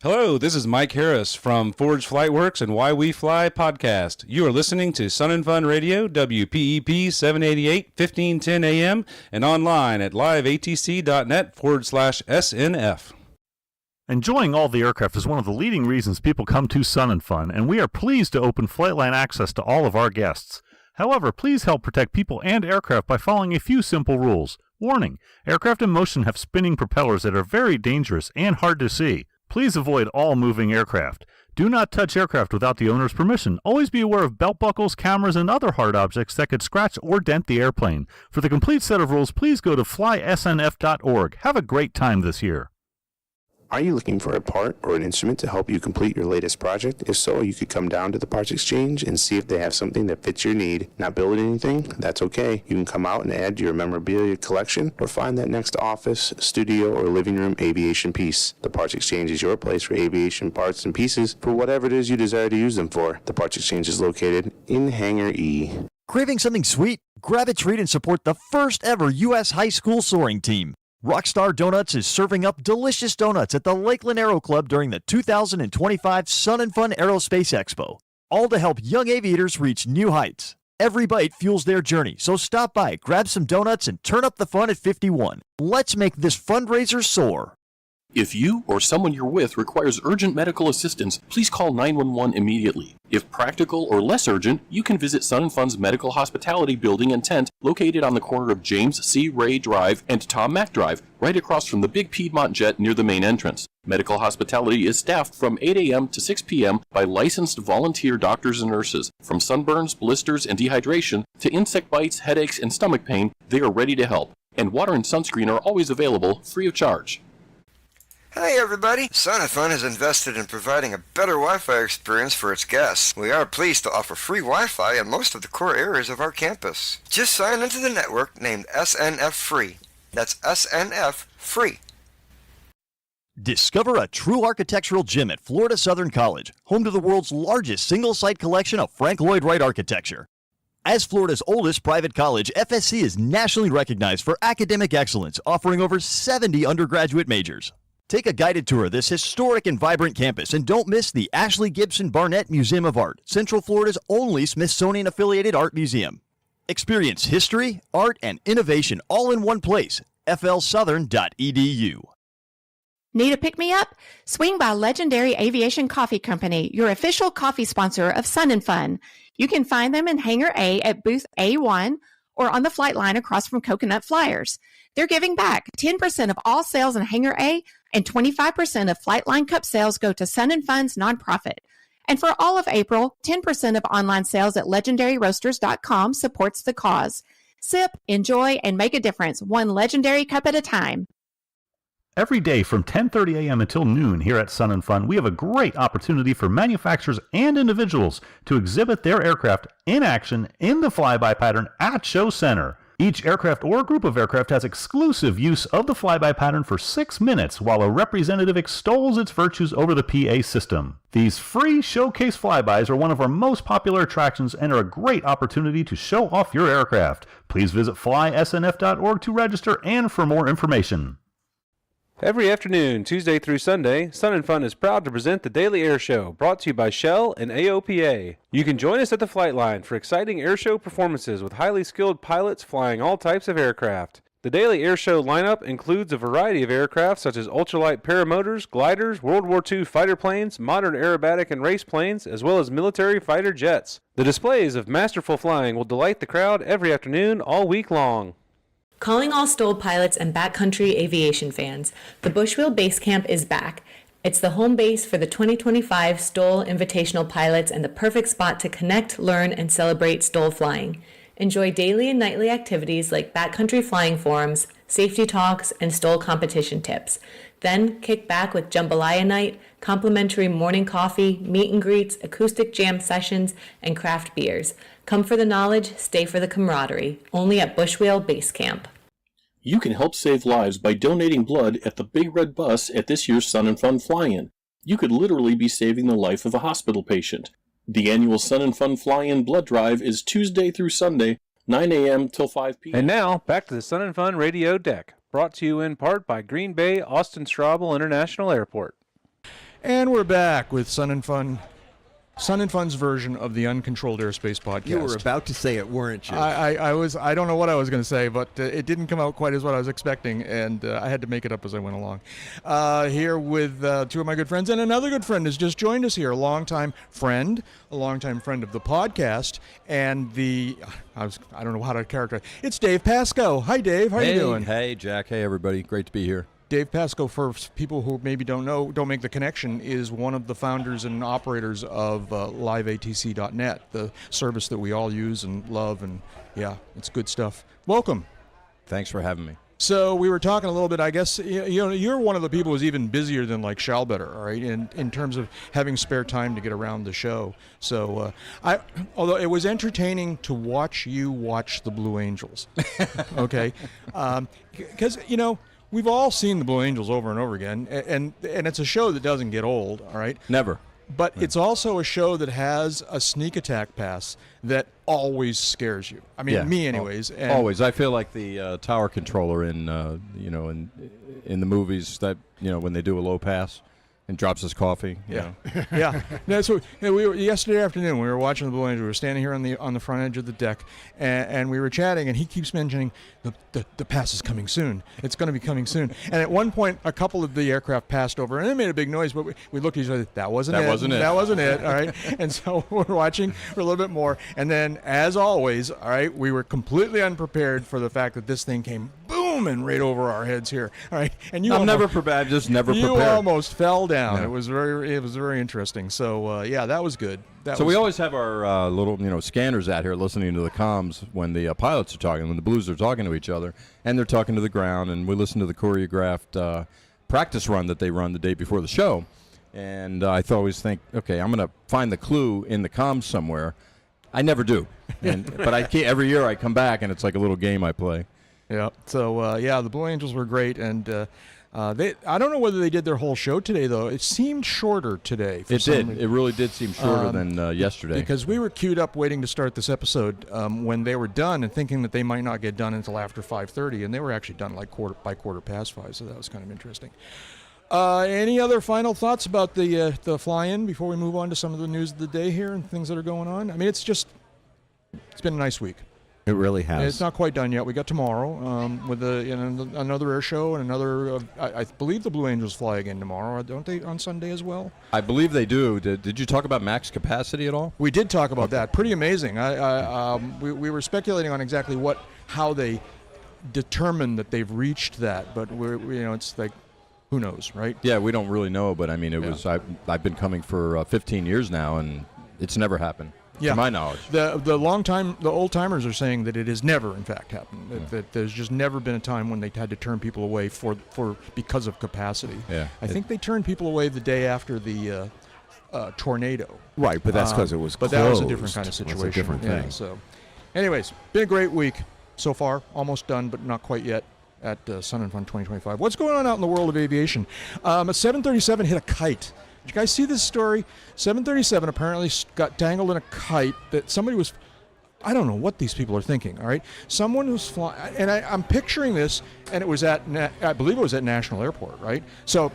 [SPEAKER 14] Hello, this is Mike Harris from Forge Flight Works and Why We Fly podcast. You are listening to Sun and Fun Radio, WPEP 788, 1510 AM, and online at liveatc.net/SNF.
[SPEAKER 1] Enjoying all the aircraft is one of the leading reasons people come to Sun and Fun, and we are pleased to open Flightline access to all of our guests. However, please help protect people and aircraft by following a few simple rules. Warning: aircraft in motion have spinning propellers that are very dangerous and hard to see. Please avoid all moving aircraft. Do not touch aircraft without the owner's permission. Always be aware of belt buckles, cameras, and other hard objects that could scratch or dent the airplane. For the complete set of rules, please go to flysnf.org. Have a great time this year.
[SPEAKER 15] Are you looking for a part or an instrument to help you complete your latest project? If so, you could come down to the Parts Exchange and see if they have something that fits your need. Not building anything? That's okay. You can come out and add to your memorabilia collection or find that next office, studio, or living room aviation piece. The Parts Exchange is your place for aviation parts and pieces for whatever it is you desire to use them for. The Parts Exchange is located in Hangar E.
[SPEAKER 4] Craving something sweet? Grab a treat and support the first ever U.S. high school soaring team. Rockstar Donuts is serving up delicious donuts at the Lakeland Aero Club during the 2025 Sun and Fun Aerospace Expo. All to help young aviators reach new heights. Every bite fuels their journey, so stop by, grab some donuts, and turn up the fun at 51. Let's make this fundraiser soar.
[SPEAKER 16] If you or someone you're with requires urgent medical assistance, please call 911 immediately. If practical or less urgent, you can visit Sun and Fun's Medical Hospitality Building and Tent located on the corner of James C. Ray Drive and Tom Mack Drive, right across from the big Piedmont jet near the main entrance. Medical Hospitality is staffed from 8 a.m. to 6 p.m. by licensed volunteer doctors and nurses. From sunburns, blisters, and dehydration to insect bites, headaches, and stomach pain, they are ready to help. And water and sunscreen are always available free of charge.
[SPEAKER 17] Hi everybody! Sun and Fun has invested in providing a better Wi-Fi experience for its guests. We are pleased to offer free Wi-Fi in most of the core areas of our campus. Just sign into the network named SNF Free. That's SNF Free.
[SPEAKER 4] Discover a true architectural gem at Florida Southern College, home to the world's largest single-site collection of Frank Lloyd Wright architecture. As Florida's oldest private college, FSC is nationally recognized for academic excellence, offering over 70 undergraduate majors. Take a guided tour of this historic and vibrant campus and don't miss the Ashley Gibson Barnett Museum of Art, Central Florida's only Smithsonian-affiliated art museum. Experience history, art, and innovation all in one place. flsouthern.edu.
[SPEAKER 3] Need a pick-me-up? Swing by Legendary Aviation Coffee Company, your official coffee sponsor of Sun and Fun. You can find them in Hangar A at booth A1 or on the flight line across from Coconut Flyers. They're giving back. 10% of all sales in Hangar A and 25% of Flightline Cup sales go to Sun and Fun's nonprofit. And for all of April, 10% of online sales at legendaryroasters.com supports the cause. Sip, enjoy, and make a difference, one legendary cup at a time.
[SPEAKER 1] Every day from 10:30 a.m. until noon here at Sun and Fun, we have a great opportunity for manufacturers and individuals to exhibit their aircraft in action in the flyby pattern at Show Center. Each aircraft or group of aircraft has exclusive use of the flyby pattern for 6 minutes while a representative extols its virtues over the PA system. These free showcase flybys are one of our most popular attractions and are a great opportunity to show off your aircraft. Please visit flysnf.org to register and for more information.
[SPEAKER 14] Every afternoon, Tuesday through Sunday, Sun and Fun is proud to present the Daily Air Show, brought to you by Shell and AOPA. You can join us at the flight line for exciting air show performances with highly skilled pilots flying all types of aircraft. The Daily Air Show lineup includes a variety of aircraft such as ultralight paramotors, gliders, World War II fighter planes, modern aerobatic and race planes, as well as military fighter jets. The displays of masterful flying will delight the crowd every afternoon all week long.
[SPEAKER 2] Calling all Stoll pilots and backcountry aviation fans, the Bushwheel Base Camp is back. It's the home base for the 2025 Stoll Invitational Pilots and the perfect spot to connect, learn, and celebrate Stoll flying. Enjoy daily and nightly activities like backcountry flying forums, safety talks, and Stoll competition tips. Then kick back with jambalaya night, complimentary morning coffee, meet and greets, acoustic jam sessions, and craft beers. Come for the knowledge, stay for the camaraderie. Only at Bushwheel Base Camp.
[SPEAKER 16] You can help save lives by donating blood at the Big Red Bus at this year's Sun and Fun Fly-In. You could literally be saving the life of a hospital patient. The annual Sun and Fun Fly-In blood drive is Tuesday through Sunday, 9 a.m. till 5 p.m.
[SPEAKER 14] And now, back to the Sun and Fun Radio Deck, brought to you in part by Green Bay Austin Straubel International Airport.
[SPEAKER 10] And we're back with Sun and Fun's version of the Uncontrolled Airspace podcast.
[SPEAKER 11] You were about to say it, weren't you?
[SPEAKER 10] I was. I don't know what I was going to say, but it didn't come out quite as what I was expecting, and I had to make it up as I went along. Here with two of my good friends, and another good friend has just joined us here, a longtime friend of the podcast, and I don't know how to characterize. It's Dave Pasco. Hi, Dave. How are you doing?
[SPEAKER 18] Hey, Jack. Hey, everybody. Great to be here.
[SPEAKER 10] Dave Pasco, for people who maybe don't make the connection, is one of the founders and operators of liveatc.net, the service that we all use and love, and yeah, it's good stuff. Welcome.
[SPEAKER 18] Thanks for having me.
[SPEAKER 10] So we were talking a little bit, I guess, you're one of the people who's even busier than like Shallbetter, all right, in terms of having spare time to get around the show. So although it was entertaining to watch you watch the Blue Angels, okay, because, we've all seen the Blue Angels over and over again, and it's a show that doesn't get old, all right?
[SPEAKER 18] Never.
[SPEAKER 10] But it's also a show that has a sneak attack pass that always scares you. I mean, me anyways. And
[SPEAKER 18] always. I feel like the tower controller in in the movies that, when they do a low pass and drops his coffee.
[SPEAKER 10] Yeah. So we were yesterday afternoon. We were watching the Blue Angels. We were standing here on the front edge of the deck, and we were chatting. And he keeps mentioning the pass is coming soon. It's going to be coming soon. And at one point, a couple of the aircraft passed over, and it made a big noise. But we looked at each other. That wasn't it. That wasn't it. All right. And so we're watching for a little bit more. And then, as always, all right, we were completely unprepared for the fact that this thing came booming right over our heads here. All right. And
[SPEAKER 18] I'm just never prepared.
[SPEAKER 10] You almost fell down. Yeah. It was very interesting. So that was good.
[SPEAKER 18] We always have our little scanners out here listening to the comms when the pilots are talking, when the Blues are talking to each other, and they're talking to the ground, and we listen to the choreographed practice run that they run the day before the show. And I always think, okay, I'm going to find the clue in the comms somewhere. I never do, but I can't, every year I come back and it's like a little game I play.
[SPEAKER 10] Yeah. So the Blue Angels were great, and. I don't know whether they did their whole show today, though. It seemed shorter today.
[SPEAKER 18] It did. It really did seem shorter than yesterday.
[SPEAKER 10] Because we were queued up waiting to start this episode when they were done and thinking that they might not get done until after 5:30, and they were actually done like quarter past 5, so that was kind of interesting. Any other final thoughts about the fly-in before we move on to some of the news of the day here and things that are going on? I mean, it's been a nice week.
[SPEAKER 11] It really has.
[SPEAKER 10] It's not quite done yet. We got tomorrow with another air show and another. I believe the Blue Angels fly again tomorrow, don't they? On Sunday as well.
[SPEAKER 18] I believe they do. Did you talk about max capacity at all?
[SPEAKER 10] We did talk about that. Pretty amazing. We were speculating on exactly how they determined that they've reached that, but it's like, who knows, right?
[SPEAKER 18] Yeah, we don't really know, but I mean, it was. I've been coming for 15 years now, and it's never happened.
[SPEAKER 10] Yeah.
[SPEAKER 18] To my knowledge.
[SPEAKER 10] The old timers are saying that it has never, in fact, happened. That there's just never been a time when they had to turn people away because of capacity.
[SPEAKER 18] Yeah.
[SPEAKER 10] I think they turned people away the day after the tornado.
[SPEAKER 11] Right, but that's because it was closed.
[SPEAKER 10] But that was a different kind of situation.
[SPEAKER 11] It's a different thing.
[SPEAKER 10] So, anyways, been a great week so far. Almost done, but not quite yet at Sun and Fun 2025. What's going on out in the world of aviation? A 737 hit a kite. Did you guys see this story? 737 apparently got tangled in a kite that somebody was... I don't know what these people are thinking, all right? Someone was flying... And I'm picturing this, and it was I believe it was at National Airport, right? So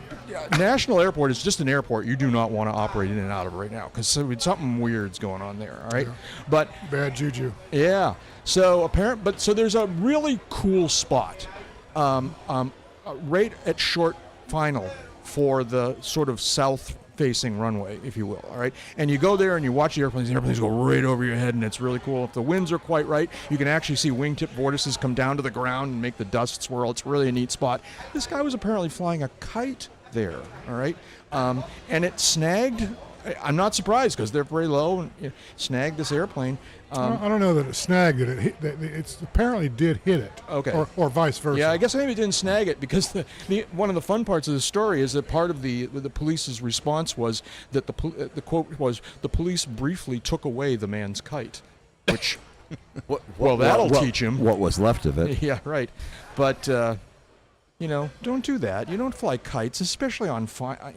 [SPEAKER 10] National Airport is just an airport you do not want to operate in and out of right now because something weird's going on there, all right?
[SPEAKER 12] Yeah.
[SPEAKER 10] But
[SPEAKER 12] bad juju.
[SPEAKER 10] Yeah. So so there's a really cool spot right at short final for the sort of south-facing runway, if you will, all right? And you go there and you watch the airplanes go right over your head, and it's really cool. If the winds are quite right, you can actually see wingtip vortices come down to the ground and make the dust swirl. It's really a neat spot. This guy was apparently flying a kite there, all right? And it snagged... I'm not surprised because they're very low and snagged this airplane.
[SPEAKER 12] I don't know that it snagged it. It apparently did hit it.
[SPEAKER 10] Okay.
[SPEAKER 12] Or vice versa.
[SPEAKER 10] Yeah, I guess maybe it didn't snag it because one of the fun parts of the story is that part of the police's response was that the quote was the police briefly took away the man's kite, which that'll teach him
[SPEAKER 11] what was left of it.
[SPEAKER 10] Yeah, right. But don't do that. You don't fly kites, especially on fire.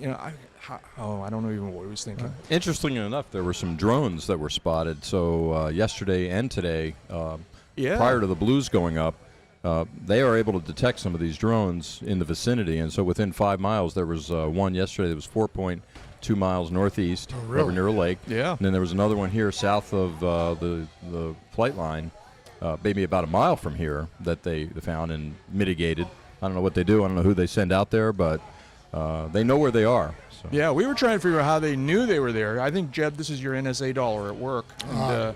[SPEAKER 10] I don't know even what he was thinking.
[SPEAKER 18] Interestingly enough, there were some drones that were spotted. So yesterday and today, prior to the Blues going up, they are able to detect some of these drones in the vicinity. And so within 5 miles, there was one yesterday that was 4.2 miles northeast over near a lake.
[SPEAKER 10] Yeah.
[SPEAKER 18] And then there was another one here south of the flight line, maybe about a mile from here, that they found and mitigated. I don't know what they do. I don't know who they send out there, but they know where they are. So.
[SPEAKER 10] Yeah, we were trying to figure out how they knew they were there. I think, Jeb, this is your NSA dollar at work. And,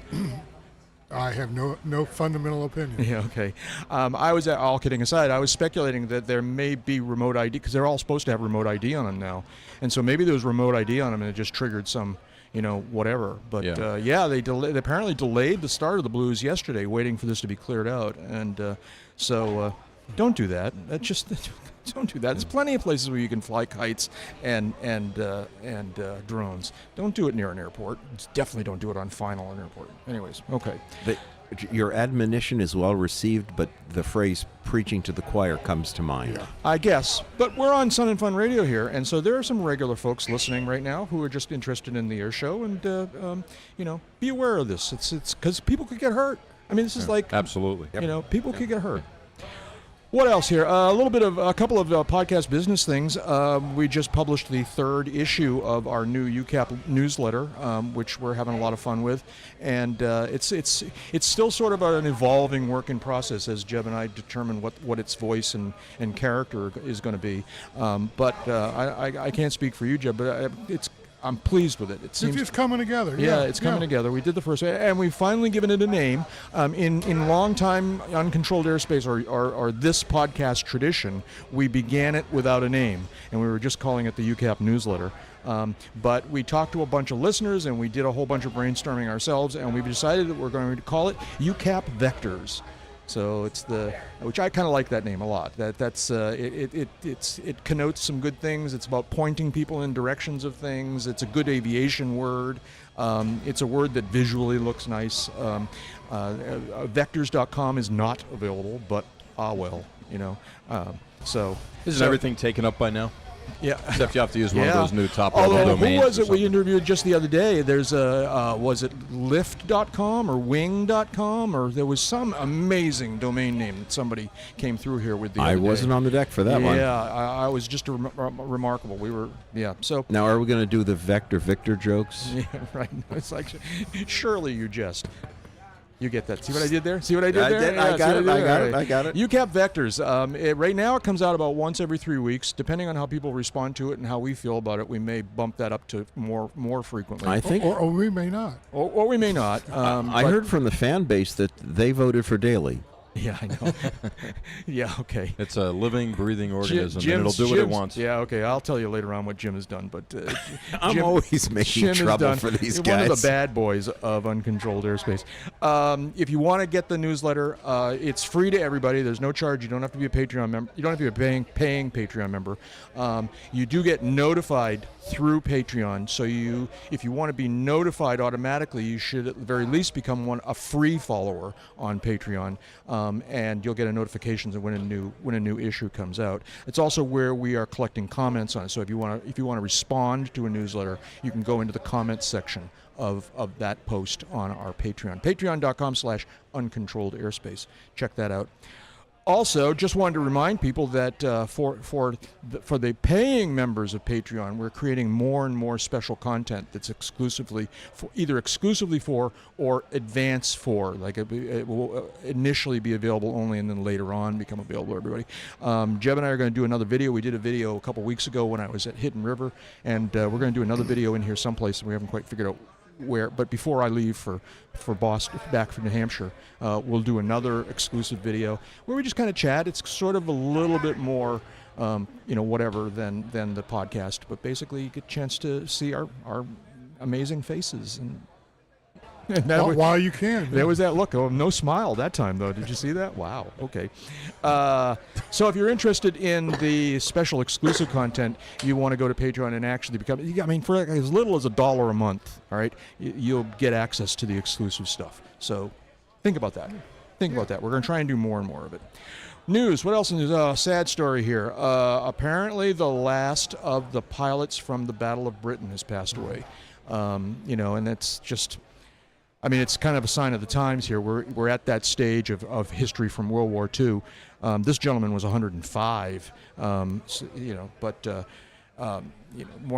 [SPEAKER 12] I have no fundamental opinion.
[SPEAKER 10] Yeah, okay. I was, all kidding aside, I was speculating that there may be remote ID, because they're all supposed to have remote ID on them now. And so maybe there was remote ID on them and it just triggered some, whatever. But, they apparently delayed the start of the Blues yesterday, waiting for this to be cleared out. And so don't do that. Don't do that. There's plenty of places where you can fly kites and drones. Don't do it near an airport. Definitely don't do it on final an airport. Anyways, okay.
[SPEAKER 11] Your admonition is well received, but the phrase "preaching to the choir" comes to mind.
[SPEAKER 10] Yeah. I guess. But we're on Sun and Fun Radio here, and so there are some regular folks listening right now who are just interested in the air show, and be aware of this. It's because people could get hurt. I mean, this is like
[SPEAKER 18] absolutely.
[SPEAKER 10] People could get hurt. What else here? A couple of podcast business things. We just published the 3rd issue of our new UCAP newsletter, which we're having a lot of fun with, and it's still sort of an evolving work in process as Jeb and I determine what its voice and character is going to be. But I can't speak for you, Jeb, but I'm pleased with it. It's
[SPEAKER 12] just coming together.
[SPEAKER 10] Yeah, it's coming together. We did the first, and we've finally given it a name. In long time Uncontrolled Airspace or this podcast tradition, we began it without a name, and we were just calling it the UCAP newsletter. But we talked to a bunch of listeners, and we did a whole bunch of brainstorming ourselves, and we've decided that we're going to call it UCAP Vectors. So which I kind of like that name a lot. It connotes some good things. It's about pointing people in directions of things. It's a good aviation word. It's a word that visually looks nice. Vectors.com is not available, but so
[SPEAKER 18] isn't everything taken up by now?
[SPEAKER 10] Yeah.
[SPEAKER 18] Except you have to use one of those new top-level domains.
[SPEAKER 10] Who was it we interviewed just the other day? There's was it Lyft.com or Wing.com? Or there was some amazing domain name that somebody came through here with the other
[SPEAKER 11] I
[SPEAKER 10] day.
[SPEAKER 11] wasn't on the deck for that one.
[SPEAKER 10] Yeah, I was just remarkable. We were, so.
[SPEAKER 11] Now, are we going to do the Victor jokes?
[SPEAKER 10] Yeah, right. It's like, surely you jest. You get that. See what I did there? See what I did there?
[SPEAKER 11] Yeah, I got it.
[SPEAKER 10] UCAP Vectors. Right now it comes out about once every 3 weeks. Depending on how people respond to it and how we feel about it, we may bump that up to more frequently.
[SPEAKER 12] I think, or we may not.
[SPEAKER 10] Or we may not.
[SPEAKER 11] I heard from the fan base that they voted for daily.
[SPEAKER 10] Yeah, I know. Yeah, okay.
[SPEAKER 18] It's a living, breathing organism, and it'll do what it wants.
[SPEAKER 10] Yeah, okay. I'll tell you later on what Jim has done. But
[SPEAKER 11] I'm always making trouble for these guys.
[SPEAKER 10] One of the bad boys of Uncontrolled Airspace. If you want to get the newsletter, it's free to everybody. There's no charge. You don't have to be a Patreon member. You don't have to be a paying Patreon member. You do get notified through Patreon. So if you want to be notified automatically, you should at the very least become a free follower on Patreon. And you'll get a notification when a new issue comes out. It's also where we are collecting comments on it. So if you want to respond to a newsletter, you can go into the comments section of that post on our Patreon. Patreon.com/uncontrolled airspace. Check that out. Also, just wanted to remind people that for the paying members of Patreon, we're creating more and more special content that's exclusively for or advance for. Like it will initially be available only, and then later on become available to everybody. Jeb and I are going to do another video. We did a video a couple weeks ago when I was at Hidden River, and we're going to do another video in here someplace, and we haven't quite figured out where. But before I leave for Boston, back from New Hampshire, we'll do another exclusive video where we just kind of chat. It's sort of a little bit more, whatever than the podcast, but basically you get a chance to see our amazing faces and
[SPEAKER 12] while you can.
[SPEAKER 10] There was that look. Oh, no smile that time, though. Did you see that? Wow. Okay. So if you're interested in the special exclusive content, you want to go to Patreon and actually become, for as little as $1 a month, all right, you'll get access to the exclusive stuff. So think about that. Think about that. We're going to try and do more and more of it. News. What else is news? Sad story here. Apparently the last of the pilots from the Battle of Britain has passed away. And that's just... I mean, it's kind of a sign of the times here. We're at that stage of history from World War II. This gentleman was 105, more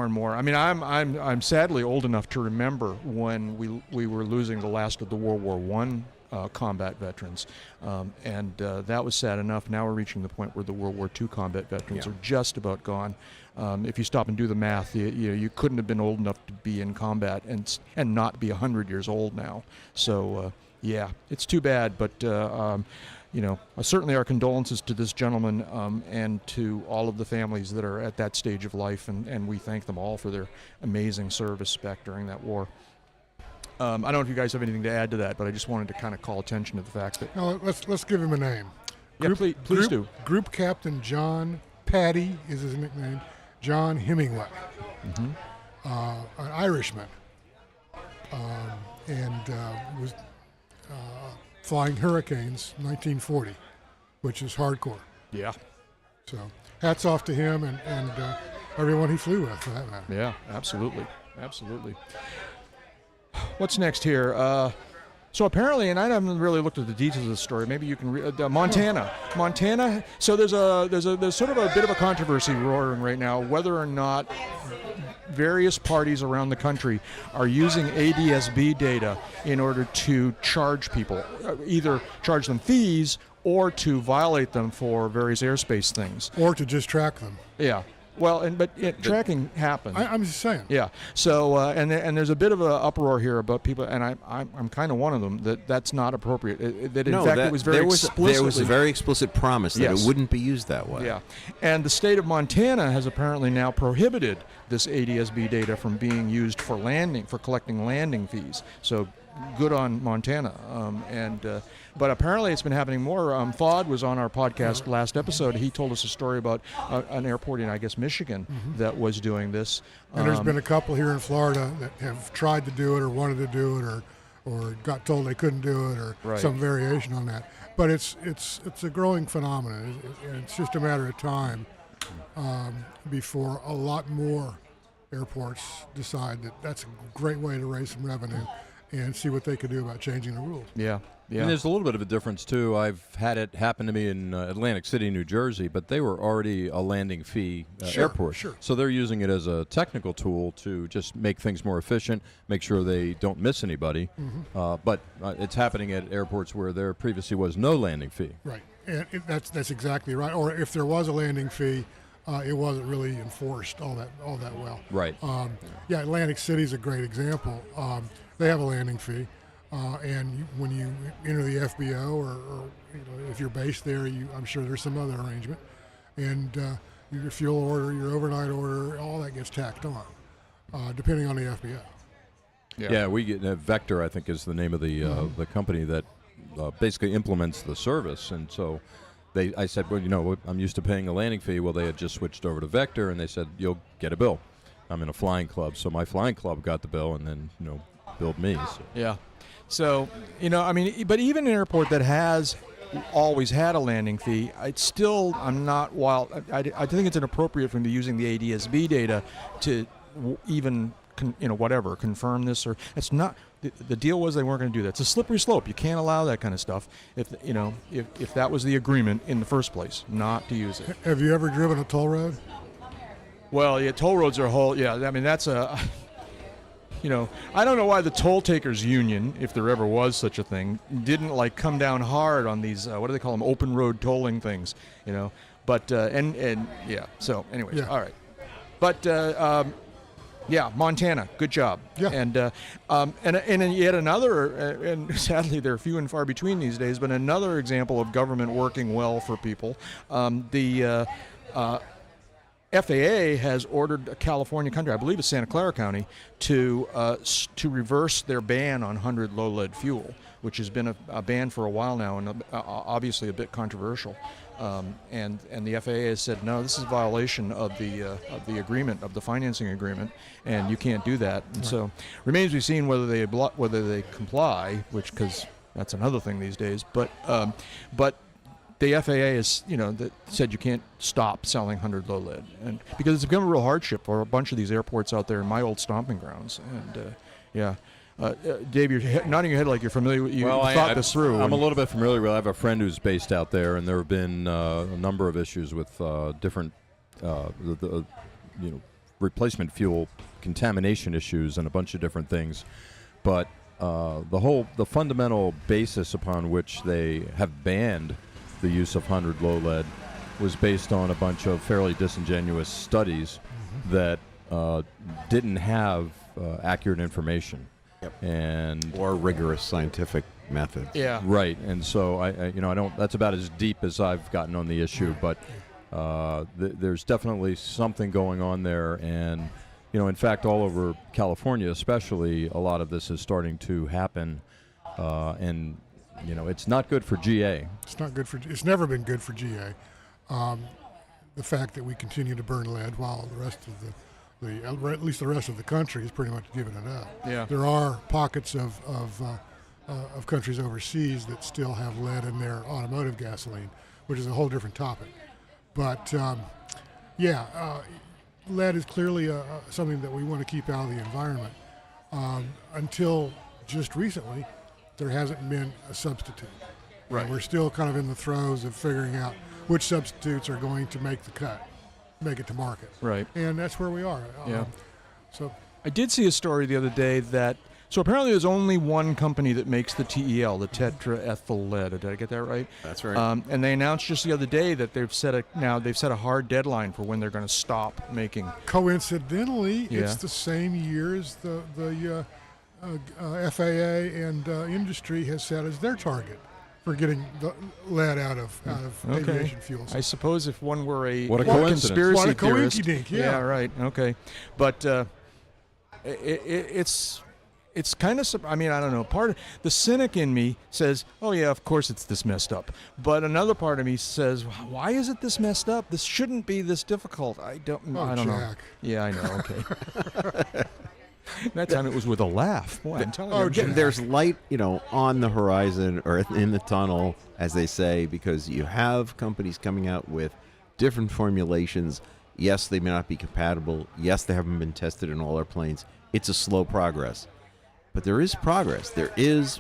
[SPEAKER 10] and more. I mean, I'm sadly old enough to remember when we were losing the last of the World War I combat veterans, and that was sad enough. Now we're reaching the point where the World War II combat veterans are just about gone. If you stop and do the math, you couldn't have been old enough to be in combat and not be 100 years old now. So it's too bad, but certainly our condolences to this gentleman and to all of the families that are at that stage of life, and we thank them all for their amazing service back during that war. I don't know if you guys have anything to add to that, but I just wanted to kind of call attention to the fact that...
[SPEAKER 12] No, let's give him a name.
[SPEAKER 10] Yeah, please do.
[SPEAKER 12] Group Captain John Paddy is his nickname. John Hemingway, an Irishman, and was flying Hurricanes 1940, which is hardcore.
[SPEAKER 10] Yeah.
[SPEAKER 12] So hats off to him and everyone he flew with, for that matter.
[SPEAKER 10] Yeah, absolutely. What's next here? So apparently, and I haven't really looked at the details of the story. Maybe you can read Montana. So there's sort of a bit of a controversy roaring right now whether or not various parties around the country are using ADSB data in order to charge people, either charge them fees or to violate them for various airspace things,
[SPEAKER 12] or to just track them.
[SPEAKER 10] Yeah. Well, but tracking happens.
[SPEAKER 12] I'm just saying.
[SPEAKER 10] Yeah. So, and there's a bit of an uproar here about people, and I'm kind of one of them, that's not appropriate. It was very explicitly.
[SPEAKER 5] There was a very explicit promise that it wouldn't be used that way.
[SPEAKER 10] Yeah. And the state of Montana has apparently now prohibited this ADSB data from being used for collecting landing fees. So good on Montana. But apparently it's been happening more. Fod was on our podcast last episode. He told us a story about an airport in, I guess, Michigan that was doing this.
[SPEAKER 12] And there's been a couple here in Florida that have tried to do it or wanted to do it or got told they couldn't do it or some variation on that. But it's a growing phenomenon. It's just a matter of time before a lot more airports decide that that's a great way to raise some revenue and see what they could do about changing the rules.
[SPEAKER 10] Yeah.
[SPEAKER 18] And there's a little bit of a difference, too. I've had it happen to me in Atlantic City, New Jersey, but they were already a landing fee airport.
[SPEAKER 12] Sure.
[SPEAKER 18] So they're using it as a technical tool to just make things more efficient, make sure they don't miss anybody. But it's happening at airports where there previously was no landing fee.
[SPEAKER 12] Right. And that's exactly right. Or if there was a landing fee, it wasn't really enforced all that well.
[SPEAKER 18] Right.
[SPEAKER 12] Atlantic City is a great example. They have a landing fee, and when you enter the FBO or if you're based there, I'm sure there's some other arrangement, and your fuel order, your overnight order, all that gets tacked on, depending on the FBO.
[SPEAKER 18] Yeah, we get Vector, I think, is the name of the company that basically implements the service, and so. I said, well, I'm used to paying a landing fee. Well, they had just switched over to Vector, and they said, you'll get a bill. I'm in a flying club, so my flying club got the bill, and then, billed me. So.
[SPEAKER 10] Yeah. So, but even an airport that has always had a landing fee, I think it's inappropriate for them to be using the ADSB data to even, confirm this, or it's not. The deal was they weren't going to do that. It's a slippery slope. You can't allow that kind of stuff if that was the agreement in the first place, not to use it.
[SPEAKER 12] Have you ever driven a toll road?
[SPEAKER 10] Well, yeah, toll roads are a whole. Yeah, I mean that's a. I don't know why the toll takers union, if there ever was such a thing, didn't come down hard on these. What do they call them? Open road tolling things. But and yeah. So anyways, all right. But. Yeah, Montana, good job.
[SPEAKER 12] Yeah.
[SPEAKER 10] And yet another, and sadly they're few and far between these days, but another example of government working well for people. The FAA has ordered a California country, I believe it's Santa Clara County, to reverse their ban on 100 low lead fuel, which has been a ban for a while now and obviously a bit controversial. And the FAA has said, no, this is a violation of the agreement, of the financing agreement, and you can't do that. And so remains to be seen whether they comply, because that's another thing these days. But the FAA has, that said you can't stop selling 100 low lead, and because it's become a real hardship for a bunch of these airports out there in my old stomping grounds. And Dave, you're nodding your head like you're familiar. You thought this through.
[SPEAKER 18] I'm a little bit familiar with. I have a friend who's based out there, and there have been a number of issues with different, replacement fuel contamination issues and a bunch of different things. But the fundamental basis upon which they have banned the use of 100 low lead was based on a bunch of fairly disingenuous studies that didn't have accurate information.
[SPEAKER 11] Or rigorous scientific methods.
[SPEAKER 10] Yeah.
[SPEAKER 18] Right. And so I don't. That's about as deep as I've gotten on the issue. But there's definitely something going on there, and in fact, all over California, especially, a lot of this is starting to happen, and it's not good for GA.
[SPEAKER 12] It's not good for. It's never been good for GA. The fact that we continue to burn lead while the rest of at least the rest of the country is pretty much giving it up.
[SPEAKER 10] Yeah.
[SPEAKER 12] There are pockets of countries overseas that still have lead in their automotive gasoline, which is a whole different topic. But lead is clearly something that we want to keep out of the environment. Until just recently, there hasn't been a substitute.
[SPEAKER 10] Right.
[SPEAKER 12] And we're still kind of in the throes of figuring out which substitutes are going to make the cut, make it to market.
[SPEAKER 10] Right.
[SPEAKER 12] And that's where we are.
[SPEAKER 10] Yeah.
[SPEAKER 12] So
[SPEAKER 10] I did see a story the other day that apparently there's only one company that makes the TEL, the tetraethyl lead. Did I get that right?
[SPEAKER 11] That's right.
[SPEAKER 10] And they announced just the other day that they've set a hard deadline for when they're going to stop making.
[SPEAKER 12] Coincidentally,
[SPEAKER 10] Yeah.
[SPEAKER 12] it's the same year as the FAA and industry has set as their target for getting the lead out of aviation fuels.
[SPEAKER 10] I suppose if one were a
[SPEAKER 18] What a coincidence.
[SPEAKER 10] conspiracy
[SPEAKER 12] What a
[SPEAKER 10] theorist.
[SPEAKER 12] coinkydink, yeah.
[SPEAKER 10] Right. Okay. But it's kind of, I don't know. Part of the cynic in me says, "Oh yeah, of course it's this messed up." But another part of me says, "Why is it this messed up? This shouldn't be this difficult." I don't know.
[SPEAKER 12] Jack.
[SPEAKER 10] Yeah, I know. Okay. That time it was with a laugh. Boy, I'm telling you.
[SPEAKER 11] There's light, on the horizon or in the tunnel, as they say, because you have companies coming out with different formulations. Yes, they may not be compatible. Yes, they haven't been tested in all airplanes. It's a slow progress. But there is progress. There is,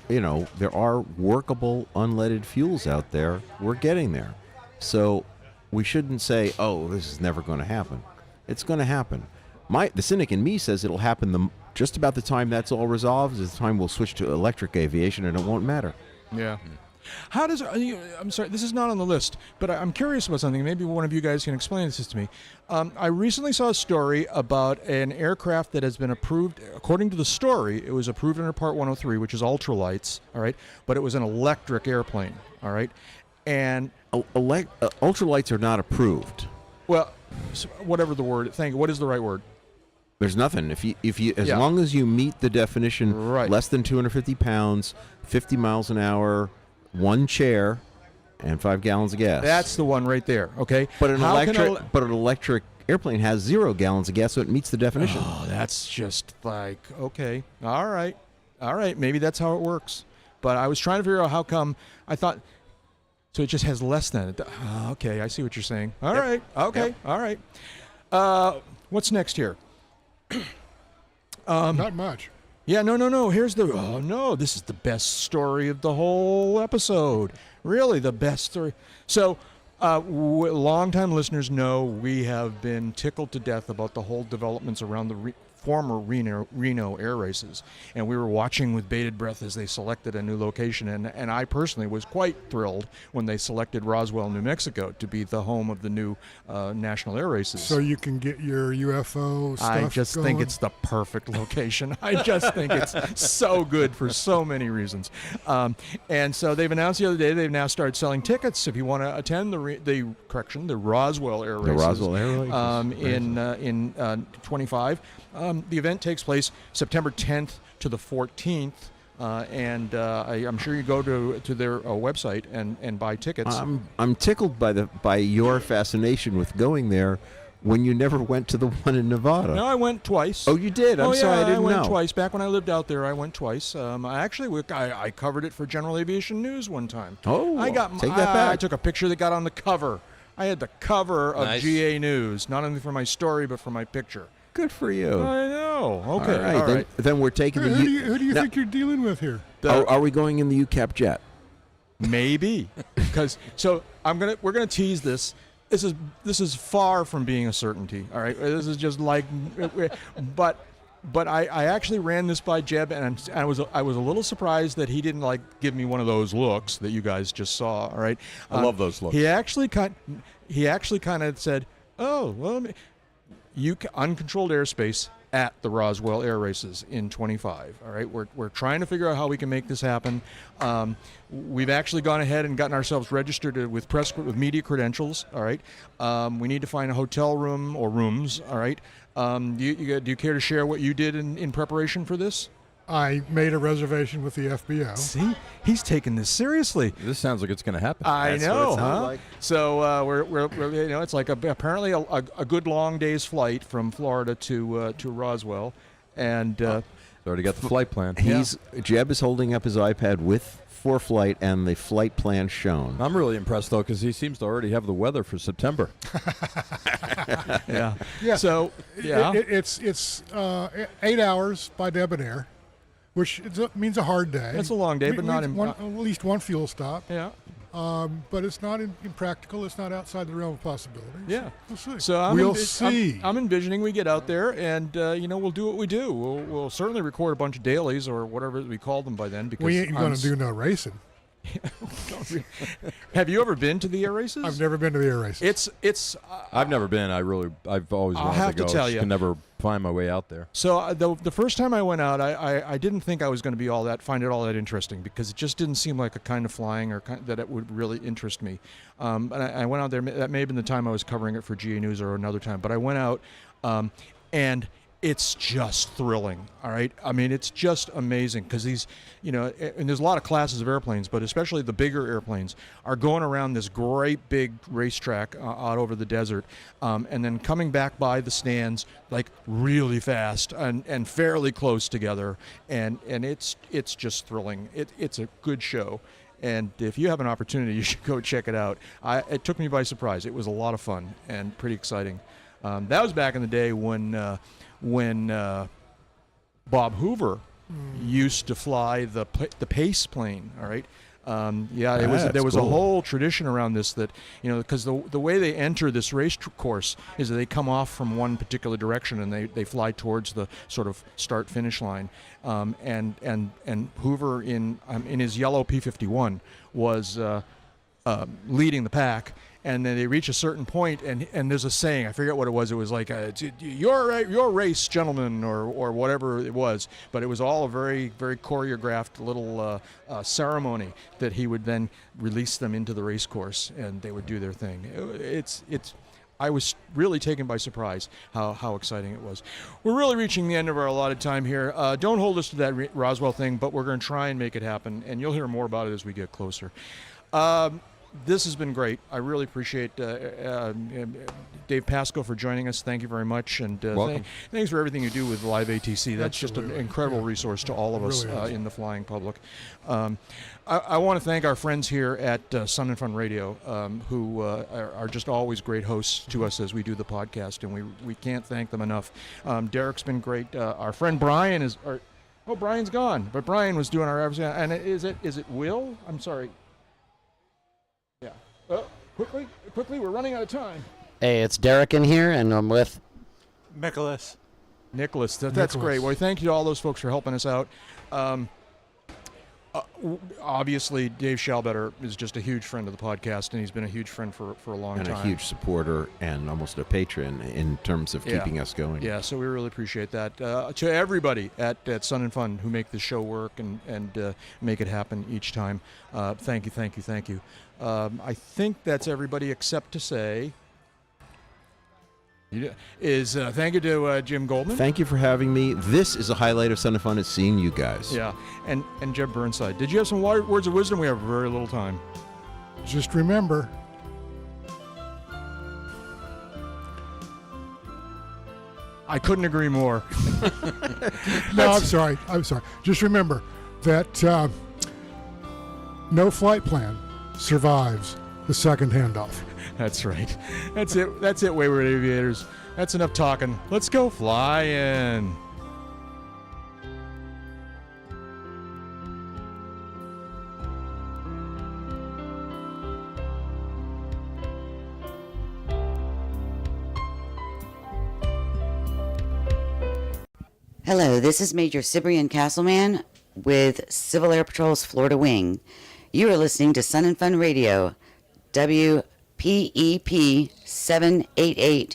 [SPEAKER 11] there are workable unleaded fuels out there. We're getting there. So we shouldn't say, oh, this is never going to happen. It's going to happen. The cynic in me says it'll happen just about the time that's all resolved is the time we'll switch to electric aviation, and it won't matter.
[SPEAKER 10] Yeah. How does, I'm sorry, this is not on the list, but I'm curious about something. Maybe one of you guys can explain this to me. I recently saw a story about an aircraft that has been approved. According to the story, it was approved under Part 103, which is ultralights, all right? But it was an electric airplane, all right? And
[SPEAKER 11] ultralights are not approved.
[SPEAKER 10] Well, whatever the word, what is the right word?
[SPEAKER 11] There's nothing. If you as long as you meet the definition, less than 250 pounds, 50 miles an hour, one chair, and 5 gallons of gas.
[SPEAKER 10] That's the one right there. Okay.
[SPEAKER 11] But an electric airplane has 0 gallons of gas, so it meets the definition.
[SPEAKER 10] Oh, that's just like, okay, all right, maybe that's how it works. But I was trying to figure out how come I thought. So it just has less than it. Okay, I see what you're saying. All right. Okay. Yep. All right. What's next here?
[SPEAKER 12] Not much.
[SPEAKER 10] Yeah, no. Here's this is the best story of the whole episode. Really, the best story. So, long-time listeners know we have been tickled to death about the whole developments around the former Reno air races, and we were watching with bated breath as they selected a new location, and I personally was quite thrilled when they selected Roswell, New Mexico to be the home of the new national air races.
[SPEAKER 12] So you can get your UFO stuff
[SPEAKER 10] I just
[SPEAKER 12] going?
[SPEAKER 10] think it's the perfect location. I just think it's so good for so many reasons. And so they've announced the other day they've now started selling tickets if you want to attend the Roswell air races.
[SPEAKER 11] The Roswell air races.
[SPEAKER 10] In 25. The event takes place September 10th to the 14th, and I'm sure you go to their website and buy tickets.
[SPEAKER 11] I'm tickled by your fascination with going there when you never went to the one in Nevada.
[SPEAKER 10] No, I went twice.
[SPEAKER 11] Oh, you did? I'm sorry, I didn't know.
[SPEAKER 10] I went twice. Back when I lived out there, I went twice. I covered it for General Aviation News one time.
[SPEAKER 11] Oh, take that back.
[SPEAKER 10] I took a picture that got on the cover. I had the cover of
[SPEAKER 9] Nice.
[SPEAKER 10] GA News, not only for my story, but for my picture.
[SPEAKER 11] Good for you.
[SPEAKER 10] I know. Oh, okay.
[SPEAKER 11] All right. Then we're taking the.
[SPEAKER 12] Who do you think you're dealing with here?
[SPEAKER 11] Are we going in the UCAP jet?
[SPEAKER 10] Maybe, because we're gonna tease this. This is far from being a certainty. All right, this is just like, but I actually ran this by Jeb, and I was a little surprised that he didn't give me one of those looks that you guys just saw. All right,
[SPEAKER 18] I love those looks.
[SPEAKER 10] He actually kind of said, "Oh, well, uncontrolled airspace at the Roswell Air Races in 25. All right, we're trying to figure out how we can make this happen. We've actually gone ahead and gotten ourselves registered with media credentials. All right, we need to find a hotel room or rooms. All right, do you care to share what you did in preparation for this?
[SPEAKER 12] I made a reservation with the FBO.
[SPEAKER 10] See, he's taking this seriously.
[SPEAKER 18] This sounds like it's going to happen.
[SPEAKER 10] I know, huh?
[SPEAKER 11] Like.
[SPEAKER 10] So we're it's like apparently a good long day's flight from Florida to Roswell, and
[SPEAKER 18] already got the flight plan.
[SPEAKER 11] Jeb is holding up his iPad for flight and the flight plan shown.
[SPEAKER 18] I'm really impressed though because he seems to already have the weather for September.
[SPEAKER 10] Yeah.
[SPEAKER 12] So
[SPEAKER 10] yeah,
[SPEAKER 12] it's 8 hours by debonair, which means a hard day.
[SPEAKER 10] It's a long day, but not
[SPEAKER 12] at least one fuel stop.
[SPEAKER 10] Yeah.
[SPEAKER 12] But it's not impractical. It's not outside the realm of possibility.
[SPEAKER 10] Yeah,
[SPEAKER 12] we'll see.
[SPEAKER 10] So
[SPEAKER 12] we'll see.
[SPEAKER 10] I'm envisioning we get out there and we'll do what we do. We'll certainly record a bunch of dailies or whatever we call them by then. Because
[SPEAKER 12] we ain't going to do no racing.
[SPEAKER 10] Have you ever been to the air races?
[SPEAKER 12] I've never been to the air races.
[SPEAKER 10] It's.
[SPEAKER 18] I've never been. I've always wanted
[SPEAKER 10] have
[SPEAKER 18] to go.
[SPEAKER 10] To tell
[SPEAKER 18] I just
[SPEAKER 10] you.
[SPEAKER 18] can never find my way out there.
[SPEAKER 10] So the first time I went out, I didn't think I was going to find it all that interesting because it just didn't seem like a kind of flying that it would really interest me. And I went out there. That may have been the time I was covering it for GA News or another time. But I went out, and it's just thrilling. All right. I mean, it's just amazing because these, and there's a lot of classes of airplanes, but especially the bigger airplanes are going around this great big racetrack out over the desert, and then coming back by the stands like really fast and fairly close together. And it's just thrilling. It's a good show. And if you have an opportunity, you should go check it out. It took me by surprise. It was a lot of fun and pretty exciting. That was back in the day when Bob Hoover used to fly the Pace plane. All right, there was a whole tradition around this that because the way they enter this race course is that they come off from one particular direction and they fly towards the sort of start finish line. And Hoover in his yellow P-51 was leading the pack. And then they reach a certain point, and there's a saying. I forget what it was. It was like, "Your race, gentlemen," or whatever it was. But it was all a very, very choreographed little ceremony that he would then release them into the race course, and they would do their thing. I was really taken by surprise how exciting it was. We're really reaching the end of our allotted time here. Don't hold us to that Roswell thing, but we're going to try and make it happen, and you'll hear more about it as we get closer. This has been great. I really appreciate Dave Pasco for joining us. Thank you very much. And thanks for everything you do with Live ATC. That's just an incredible resource to all of us in the flying public. I want to thank our friends here at Sun and Fun Radio who are just always great hosts to us as we do the podcast, and we can't thank them enough. Derek's been great. Our friend Brian Brian's gone, but Brian was doing our and is it Will? I'm sorry. Yeah. Quickly, we're running out of time.
[SPEAKER 19] Hey, it's Derek in here, and I'm with
[SPEAKER 10] Nicholas. That's great. Well, thank you to all those folks for helping us out. Obviously, Dave Schalbetter is just a huge friend of the podcast, and he's been a huge friend for a long time.
[SPEAKER 11] And a huge supporter and almost a patron in terms of keeping us going.
[SPEAKER 10] Yeah, so we really appreciate that. To everybody at Sun and Fun who make this show work and make it happen each time, thank you. I think that's everybody except to say thank you to Jim Goldman.
[SPEAKER 11] Thank you for having me. This is a highlight of Sun and Fun is seeing you guys.
[SPEAKER 10] Yeah, and Jeb Burnside. Did you have some words of wisdom? We have very little time.
[SPEAKER 12] Just remember,
[SPEAKER 10] I couldn't agree more.
[SPEAKER 12] No, I'm sorry. Just remember that no flight plan survives the second handoff.
[SPEAKER 10] That's right. That's it, wayward aviators. That's enough talking. Let's go flying.
[SPEAKER 20] Hello, this is Major Cyprian Castleman with Civil Air Patrol's Florida Wing. You are listening to Sun and Fun Radio, WPEP 788